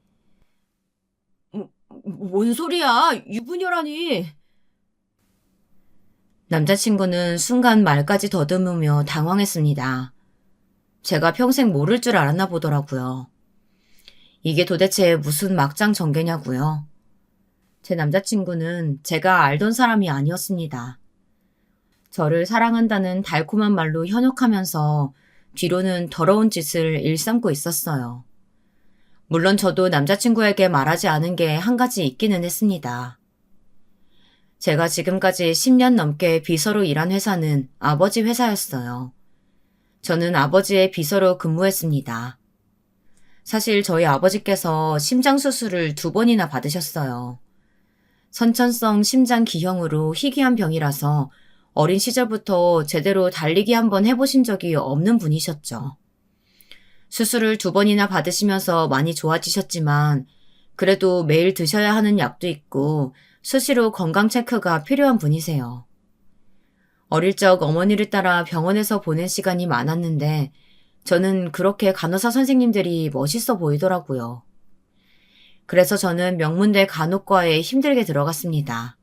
뭔 소리야? 유부녀라니. 남자친구는 순간 말까지 더듬으며 당황했습니다. 제가 평생 모를 줄 알았나 보더라고요. 이게 도대체 무슨 막장 전개냐고요. 제 남자친구는 제가 알던 사람이 아니었습니다. 저를 사랑한다는 달콤한 말로 현혹하면서 뒤로는 더러운 짓을 일삼고 있었어요. 물론 저도 남자친구에게 말하지 않은 게 한 가지 있기는 했습니다. 제가 지금까지 10년 넘게 비서로 일한 회사는 아버지 회사였어요. 저는 아버지의 비서로 근무했습니다. 사실 저희 아버지께서 심장 수술을 2번이나 받으셨어요. 선천성 심장 기형으로 희귀한 병이라서 어린 시절부터 제대로 달리기 한번 해보신 적이 없는 분이셨죠. 수술을 2번이나 받으시면서 많이 좋아지셨지만 그래도 매일 드셔야 하는 약도 있고 수시로 건강 체크가 필요한 분이세요. 어릴 적 어머니를 따라 병원에서 보낸 시간이 많았는데 저는 그렇게 간호사 선생님들이 멋있어 보이더라고요. 그래서 저는 명문대 간호과에 힘들게 들어갔습니다.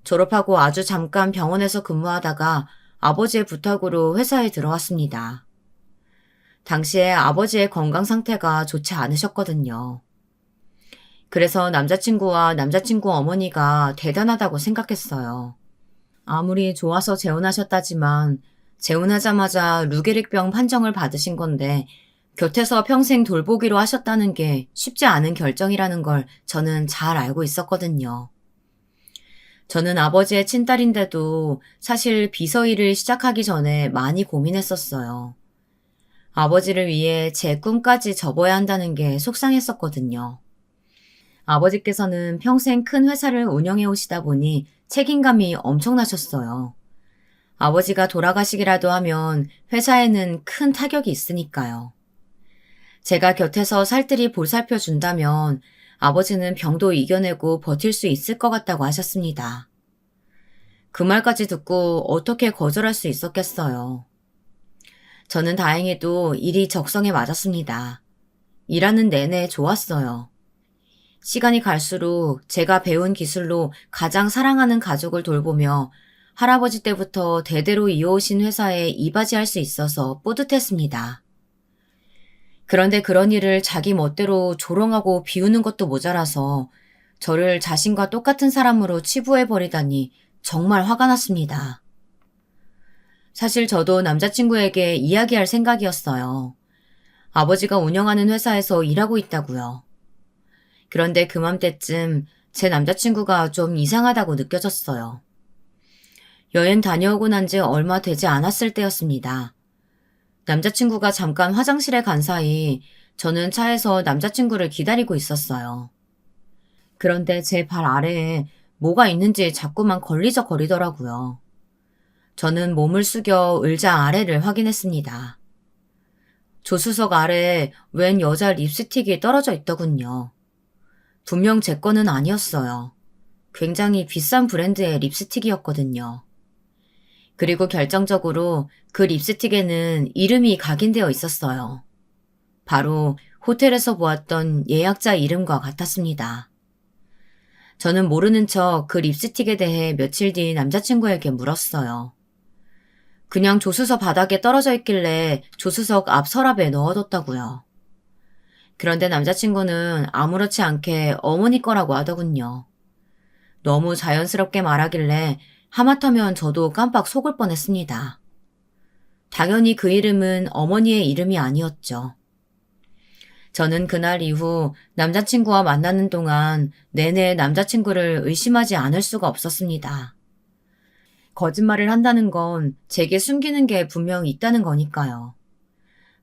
졸업하고 아주 잠깐 병원에서 근무하다가 아버지의 부탁으로 회사에 들어왔습니다. 당시에 아버지의 건강 상태가 좋지 않으셨거든요. 그래서 남자친구와 남자친구 어머니가 대단하다고 생각했어요. 아무리 좋아서 재혼하셨다지만 재혼하자마자 루게릭병 판정을 받으신 건데 곁에서 평생 돌보기로 하셨다는 게 쉽지 않은 결정이라는 걸 저는 잘 알고 있었거든요. 저는 아버지의 친딸인데도 사실 비서 일을 시작하기 전에 많이 고민했었어요. 아버지를 위해 제 꿈까지 접어야 한다는 게 속상했었거든요. 아버지께서는 평생 큰 회사를 운영해 오시다 보니 책임감이 엄청나셨어요. 아버지가 돌아가시기라도 하면 회사에는 큰 타격이 있으니까요. 제가 곁에서 살뜰히 보살펴 준다면 아버지는 병도 이겨내고 버틸 수 있을 것 같다고 하셨습니다. 그 말까지 듣고 어떻게 거절할 수 있었겠어요. 저는 다행히도 일이 적성에 맞았습니다. 일하는 내내 좋았어요. 시간이 갈수록 제가 배운 기술로 가장 사랑하는 가족을 돌보며 할아버지 때부터 대대로 이어오신 회사에 이바지할 수 있어서 뿌듯했습니다. 그런데 그런 일을 자기 멋대로 조롱하고 비우는 것도 모자라서 저를 자신과 똑같은 사람으로 치부해버리다니 정말 화가 났습니다. 사실 저도 남자친구에게 이야기할 생각이었어요. 아버지가 운영하는 회사에서 일하고 있다고요. 그런데 그맘때쯤 제 남자친구가 좀 이상하다고 느껴졌어요. 여행 다녀오고 난 지 얼마 되지 않았을 때였습니다. 남자친구가 잠깐 화장실에 간 사이 저는 차에서 남자친구를 기다리고 있었어요. 그런데 제 발 아래에 뭐가 있는지 자꾸만 걸리적거리더라고요. 저는 몸을 숙여 의자 아래를 확인했습니다. 조수석 아래에 웬 여자 립스틱이 떨어져 있더군요. 분명 제 거는 아니었어요. 굉장히 비싼 브랜드의 립스틱이었거든요. 그리고 결정적으로 그 립스틱에는 이름이 각인되어 있었어요. 바로 호텔에서 보았던 예약자 이름과 같았습니다. 저는 모르는 척 그 립스틱에 대해 며칠 뒤 남자친구에게 물었어요. 그냥 조수석 바닥에 떨어져 있길래 조수석 앞 서랍에 넣어뒀다고요. 그런데 남자친구는 아무렇지 않게 어머니 거라고 하더군요. 너무 자연스럽게 말하길래 하마터면 저도 깜빡 속을 뻔했습니다. 당연히 그 이름은 어머니의 이름이 아니었죠. 저는 그날 이후 남자친구와 만나는 동안 내내 남자친구를 의심하지 않을 수가 없었습니다. 거짓말을 한다는 건 제게 숨기는 게 분명 있다는 거니까요.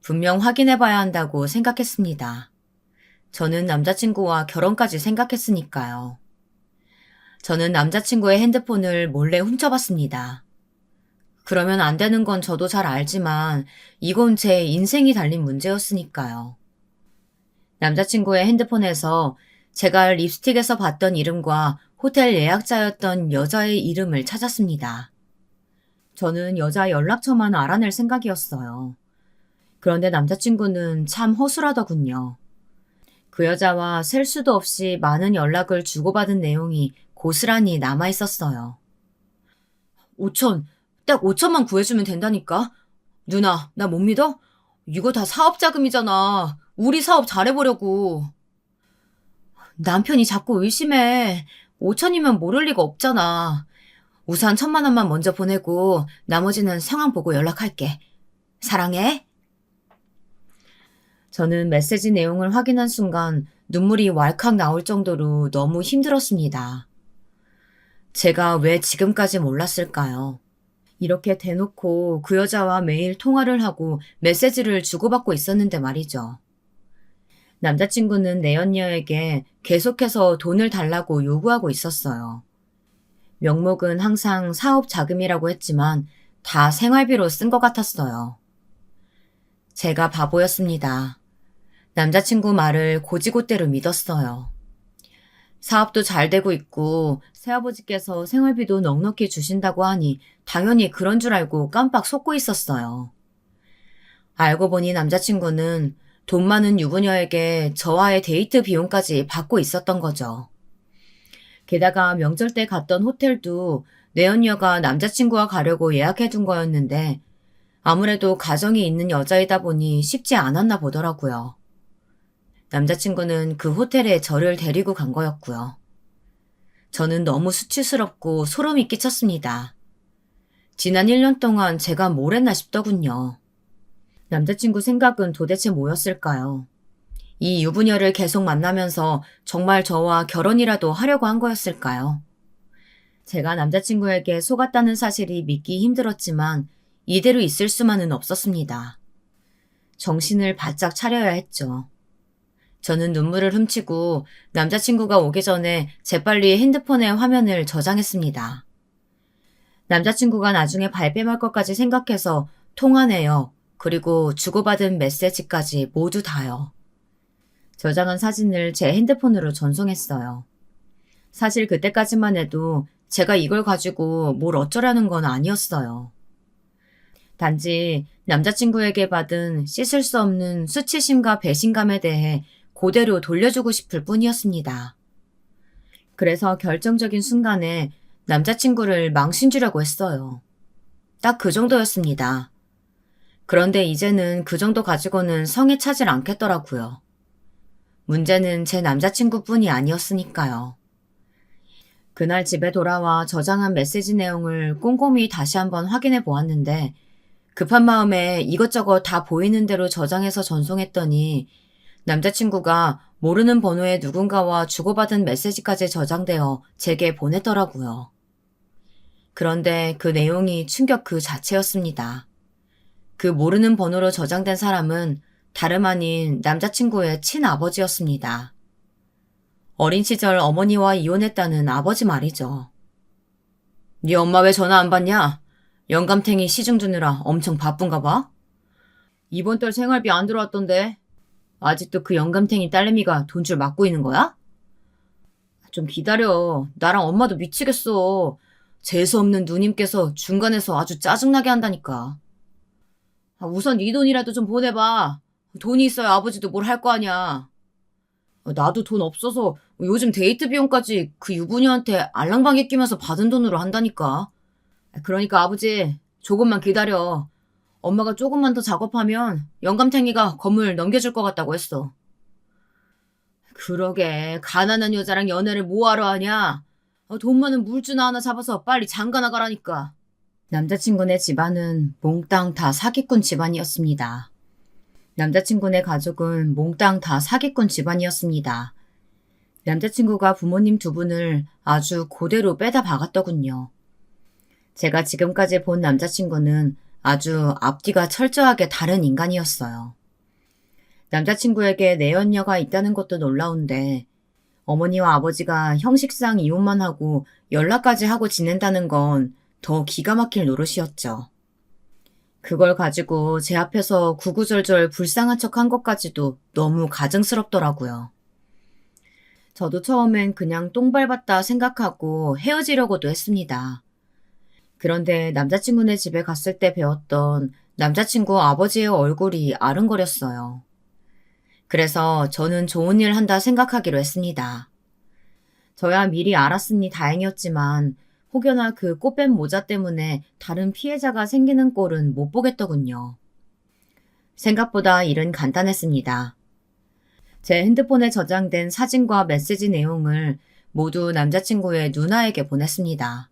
분명 확인해 봐야 한다고 생각했습니다. 저는 남자친구와 결혼까지 생각했으니까요. 저는 남자친구의 핸드폰을 몰래 훔쳐봤습니다. 그러면 안 되는 건 저도 잘 알지만 이건 제 인생이 달린 문제였으니까요. 남자친구의 핸드폰에서 제가 립스틱에서 봤던 이름과 호텔 예약자였던 여자의 이름을 찾았습니다. 저는 여자 연락처만 알아낼 생각이었어요. 그런데 남자친구는 참 허술하더군요. 그 여자와 셀 수도 없이 많은 연락을 주고받은 내용이 고스란히 남아있었어요. 5천, 딱 5천만 구해주면 된다니까? 누나, 나 못 믿어? 이거 다 사업 자금이잖아. 우리 사업 잘해보려고. 남편이 자꾸 의심해. 5천이면 모를 리가 없잖아. 우선 1,000만 원만 먼저 보내고 나머지는 상황 보고 연락할게. 사랑해. 저는 메시지 내용을 확인한 순간 눈물이 왈칵 나올 정도로 너무 힘들었습니다. 제가 왜 지금까지 몰랐을까요? 이렇게 대놓고 그 여자와 매일 통화를 하고 메시지를 주고받고 있었는데 말이죠. 남자친구는 내연녀에게 계속해서 돈을 달라고 요구하고 있었어요. 명목은 항상 사업 자금이라고 했지만 다 생활비로 쓴 것 같았어요. 제가 바보였습니다. 남자친구 말을 곧이곧대로 믿었어요. 사업도 잘 되고 있고 새아버지께서 생활비도 넉넉히 주신다고 하니 당연히 그런 줄 알고 깜빡 속고 있었어요. 알고 보니 남자친구는 돈 많은 유부녀에게 저와의 데이트 비용까지 받고 있었던 거죠. 게다가 명절 때 갔던 호텔도 내연녀가 남자친구와 가려고 예약해둔 거였는데 아무래도 가정이 있는 여자이다 보니 쉽지 않았나 보더라고요. 남자친구는 그 호텔에 저를 데리고 간 거였고요. 저는 너무 수치스럽고 소름이 끼쳤습니다. 지난 1년 동안 제가 뭘 했나 싶더군요. 남자친구 생각은 도대체 뭐였을까요? 이 유부녀를 계속 만나면서 정말 저와 결혼이라도 하려고 한 거였을까요? 제가 남자친구에게 속았다는 사실이 믿기 힘들었지만 이대로 있을 수만은 없었습니다. 정신을 바짝 차려야 했죠. 저는 눈물을 훔치고 남자친구가 오기 전에 재빨리 핸드폰의 화면을 저장했습니다. 남자친구가 나중에 발뺌할 것까지 생각해서 통화 내역, 그리고 주고받은 메시지까지 모두 다요. 저장한 사진을 제 핸드폰으로 전송했어요. 사실 그때까지만 해도 제가 이걸 가지고 뭘 어쩌라는 건 아니었어요. 단지 남자친구에게 받은 씻을 수 없는 수치심과 배신감에 대해 그대로 돌려주고 싶을 뿐이었습니다. 그래서 결정적인 순간에 남자친구를 망신 주려고 했어요. 딱 그 정도였습니다. 그런데 이제는 그 정도 가지고는 성에 차질 않겠더라고요. 문제는 제 남자친구뿐이 아니었으니까요. 그날 집에 돌아와 저장한 메시지 내용을 꼼꼼히 다시 한번 확인해 보았는데 급한 마음에 이것저것 다 보이는 대로 저장해서 전송했더니 남자친구가 모르는 번호의 누군가와 주고받은 메시지까지 저장되어 제게 보냈더라고요. 그런데 그 내용이 충격 그 자체였습니다. 그 모르는 번호로 저장된 사람은 다름 아닌 남자친구의 친아버지였습니다. 어린 시절 어머니와 이혼했다는 아버지 말이죠. 네 엄마 왜 전화 안 받냐? 영감탱이 시중 주느라 엄청 바쁜가 봐? 이번 달 생활비 안 들어왔던데 아직도 그 영감탱이 딸내미가 돈줄 맞고 있는 거야? 좀 기다려. 나랑 엄마도 미치겠어. 재수없는 누님께서 중간에서 아주 짜증나게 한다니까. 우선 네 돈이라도 좀 보내봐. 돈이 있어야 아버지도 뭘 할 거 아니야. 나도 돈 없어서 요즘 데이트 비용까지 그 유부녀한테 알랑방에 끼면서 받은 돈으로 한다니까. 그러니까 아버지 조금만 기다려. 엄마가 조금만 더 작업하면 영감탱이가 건물 넘겨줄 것 같다고 했어. 그러게 가난한 여자랑 연애를 뭐하러 하냐. 돈 많은 물주나 하나 잡아서 빨리 장가 나가라니까. 남자친구네 집안은 몽땅 다 사기꾼 집안이었습니다. 남자친구네 가족은 몽땅 다 사기꾼 집안이었습니다. 남자친구가 부모님 두 분을 아주 그대로 빼다 박았더군요. 제가 지금까지 본 남자친구는 아주 앞뒤가 철저하게 다른 인간이었어요. 남자친구에게 내연녀가 있다는 것도 놀라운데 어머니와 아버지가 형식상 이혼만 하고 연락까지 하고 지낸다는 건 더 기가 막힐 노릇이었죠. 그걸 가지고 제 앞에서 구구절절 불쌍한 척 한 것까지도 너무 가증스럽더라고요. 저도 처음엔 그냥 똥 밟았다 생각하고 헤어지려고도 했습니다. 그런데 남자친구네 집에 갔을 때 배웠던 남자친구 아버지의 얼굴이 아른거렸어요. 그래서 저는 좋은 일 한다 생각하기로 했습니다. 저야 미리 알았으니 다행이었지만 혹여나 그 꽃뱀 모자 때문에 다른 피해자가 생기는 꼴은 못 보겠더군요. 생각보다 일은 간단했습니다. 제 핸드폰에 저장된 사진과 메시지 내용을 모두 남자친구의 누나에게 보냈습니다.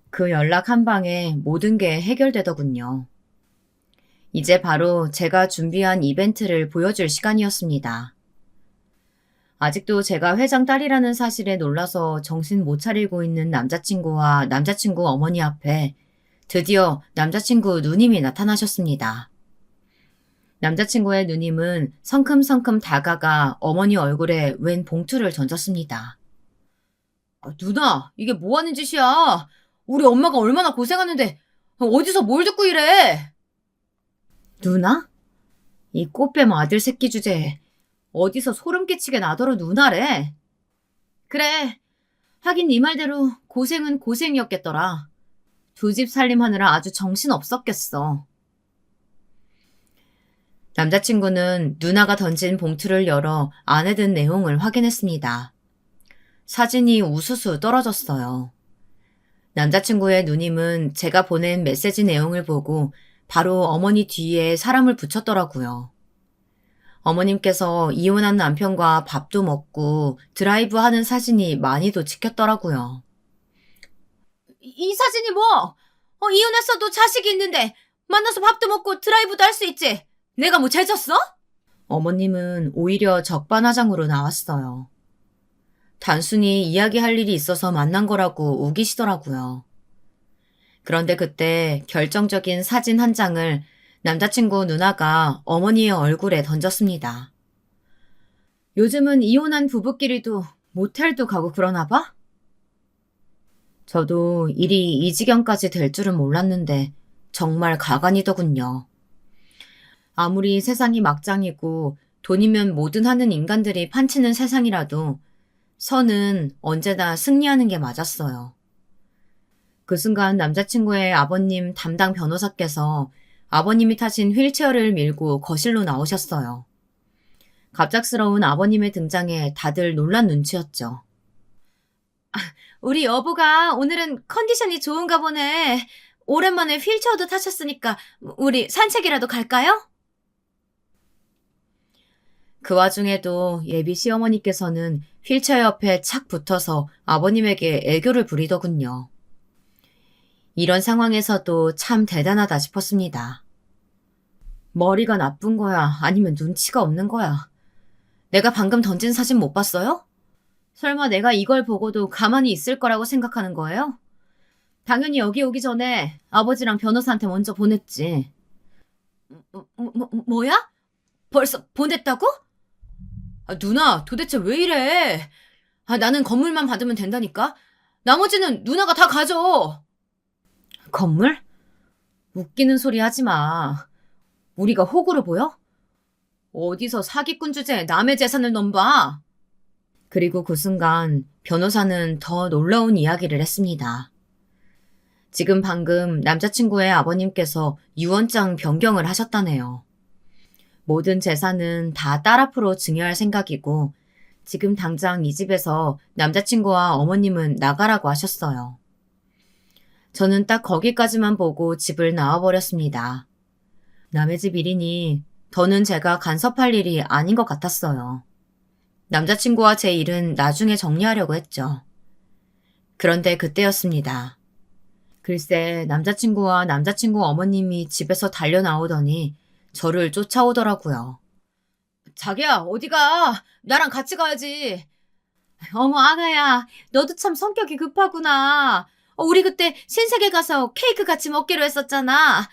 그 연락 한 방에 모든 게 해결되더군요. 이제 바로 제가 준비한 이벤트를 보여줄 시간이었습니다. 아직도 제가 회장 딸이라는 사실에 놀라서 정신 못 차리고 있는 남자친구와 남자친구 어머니 앞에 드디어 남자친구 누님이 나타나셨습니다. 남자친구의 누님은 성큼성큼 다가가 어머니 얼굴에 웬 봉투를 던졌습니다. 누나, 이게 뭐 하는 짓이야? 우리 엄마가 얼마나 고생하는데 어디서 뭘 듣고 이래? 누나? 이 꽃뱀 아들 새끼 주제에 어디서 소름 끼치게 나더러 누나래? 그래, 하긴 네 말대로 고생은 고생이었겠더라. 두 집 살림하느라 아주 정신 없었겠어. 남자친구는 누나가 던진 봉투를 열어 안에 든 내용을 확인했습니다. 사진이 우수수 떨어졌어요. 남자친구의 누님은 제가 보낸 메시지 내용을 보고 바로 어머니 뒤에 사람을 붙였더라고요. 어머님께서 이혼한 남편과 밥도 먹고 드라이브 하는 사진이 많이도 찍혔더라고요. 이 사진이 뭐? 이혼했어도 자식이 있는데 만나서 밥도 먹고 드라이브도 할 수 있지. 내가 뭐 죄졌어? 어머님은 오히려 적반하장으로 나왔어요. 단순히 이야기할 일이 있어서 만난 거라고 우기시더라고요. 그런데 그때 결정적인 사진 한 장을 남자친구 누나가 어머니의 얼굴에 던졌습니다. 요즘은 이혼한 부부끼리도 모텔도 가고 그러나 봐? 저도 일이 이 지경까지 될 줄은 몰랐는데 정말 가관이더군요. 아무리 세상이 막장이고 돈이면 뭐든 하는 인간들이 판치는 세상이라도 선은 언제나 승리하는 게 맞았어요. 그 순간 남자친구의 아버님 담당 변호사께서 아버님이 타신 휠체어를 밀고 거실로 나오셨어요. 갑작스러운 아버님의 등장에 다들 놀란 눈치였죠. 우리 여보가 오늘은 컨디션이 좋은가 보네. 오랜만에 휠체어도 타셨으니까 우리 산책이라도 갈까요? 그 와중에도 예비 시어머니께서는 휠체어 옆에 착 붙어서 아버님에게 애교를 부리더군요. 이런 상황에서도 참 대단하다 싶었습니다. 머리가 나쁜 거야? 아니면 눈치가 없는 거야? 내가 방금 던진 사진 못 봤어요? 설마 내가 이걸 보고도 가만히 있을 거라고 생각하는 거예요? 당연히 여기 오기 전에 아버지랑 변호사한테 먼저 보냈지. 뭐야? 벌써 보냈다고? 누나, 도대체 왜 이래? 나는 건물만 받으면 된다니까? 나머지는 누나가 다 가져. 건물? 웃기는 소리 하지 마. 우리가 호구로 보여? 어디서 사기꾼 주제에 남의 재산을 넘봐? 그리고 그 순간 변호사는 더 놀라운 이야기를 했습니다. 지금 방금 남자친구의 아버님께서 유언장 변경을 하셨다네요. 모든 재산은 다 딸 앞으로 증여할 생각이고 지금 당장 이 집에서 남자친구와 어머님은 나가라고 하셨어요. 저는 딱 거기까지만 보고 집을 나와버렸습니다. 남의 집 일이니 더는 제가 간섭할 일이 아닌 것 같았어요. 남자친구와 제 일은 나중에 정리하려고 했죠. 그런데 그때였습니다. 글쎄 남자친구와 남자친구 어머님이 집에서 달려나오더니 저를 쫓아오더라고요. 자기야, 어디가? 나랑 같이 가야지. 어머, 아가야, 너도 참 성격이 급하구나. 우리 그때 신세계 가서 케이크 같이 먹기로 했었잖아.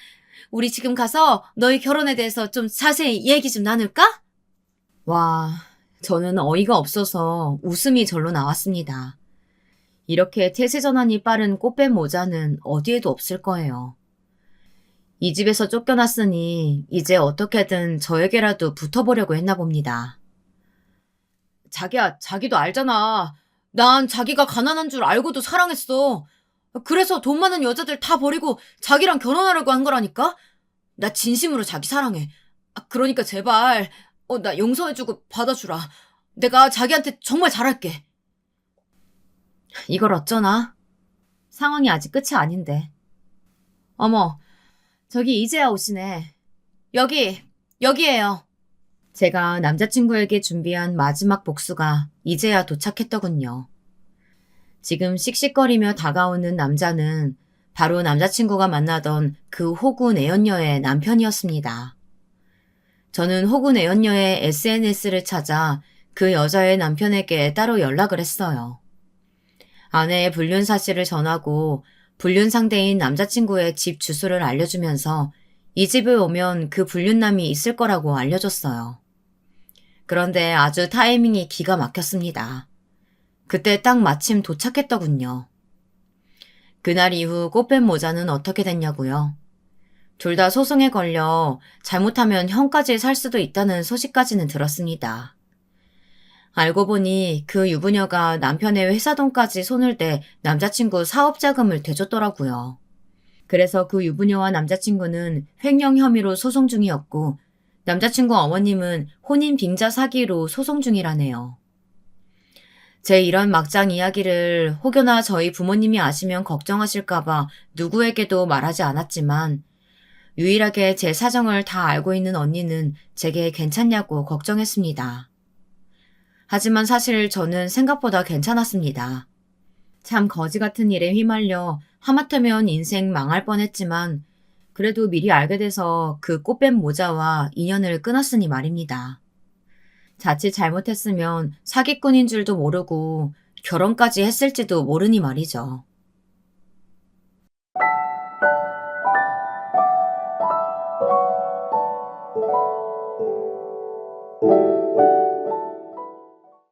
우리 지금 가서 너희 결혼에 대해서 좀 자세히 얘기 좀 나눌까? 와, 저는 어이가 없어서 웃음이 절로 나왔습니다. 이렇게 태세전환이 빠른 꽃뱀 모자는 어디에도 없을 거예요. 이 집에서 쫓겨났으니 이제 어떻게든 저에게라도 붙어보려고 했나 봅니다. 자기야, 자기도 알잖아. 난 자기가 가난한 줄 알고도 사랑했어. 그래서 돈 많은 여자들 다 버리고 자기랑 결혼하려고 한 거라니까? 나 진심으로 자기 사랑해. 그러니까 제발, 나 용서해주고 받아주라. 내가 자기한테 정말 잘할게. 이걸 어쩌나? 상황이 아직 끝이 아닌데. 어머, 저기 이제야 오시네. 여기에요. 제가 남자친구에게 준비한 마지막 복수가 이제야 도착했더군요. 지금 씩씩거리며 다가오는 남자는 바로 남자친구가 만나던 그 호구 내연녀의 남편이었습니다. 저는 호구 내연녀의 SNS를 찾아 그 여자의 남편에게 따로 연락을 했어요. 아내의 불륜 사실을 전하고 불륜 상대인 남자친구의 집 주소를 알려주면서 이 집에 오면 그 불륜남이 있을 거라고 알려줬어요. 그런데 아주 타이밍이 기가 막혔습니다. 그때 딱 마침 도착했더군요. 그날 이후 꽃뱀 모자는 어떻게 됐냐고요? 둘 다 소송에 걸려 잘못하면 형까지 살 수도 있다는 소식까지는 들었습니다. 알고 보니 그 유부녀가 남편의 회사 돈까지 손을 대 남자친구 사업 자금을 대줬더라고요. 그래서 그 유부녀와 남자친구는 횡령 혐의로 소송 중이었고 남자친구 어머님은 혼인 빙자 사기로 소송 중이라네요. 제 이런 막장 이야기를 혹여나 저희 부모님이 아시면 걱정하실까봐 누구에게도 말하지 않았지만 유일하게 제 사정을 다 알고 있는 언니는 제게 괜찮냐고 걱정했습니다. 하지만 사실 저는 생각보다 괜찮았습니다. 참 거지 같은 일에 휘말려 하마터면 인생 망할 뻔했지만 그래도 미리 알게 돼서 그 꽃뱀 모자와 인연을 끊었으니 말입니다. 자칫 잘못했으면 사기꾼인 줄도 모르고 결혼까지 했을지도 모르니 말이죠.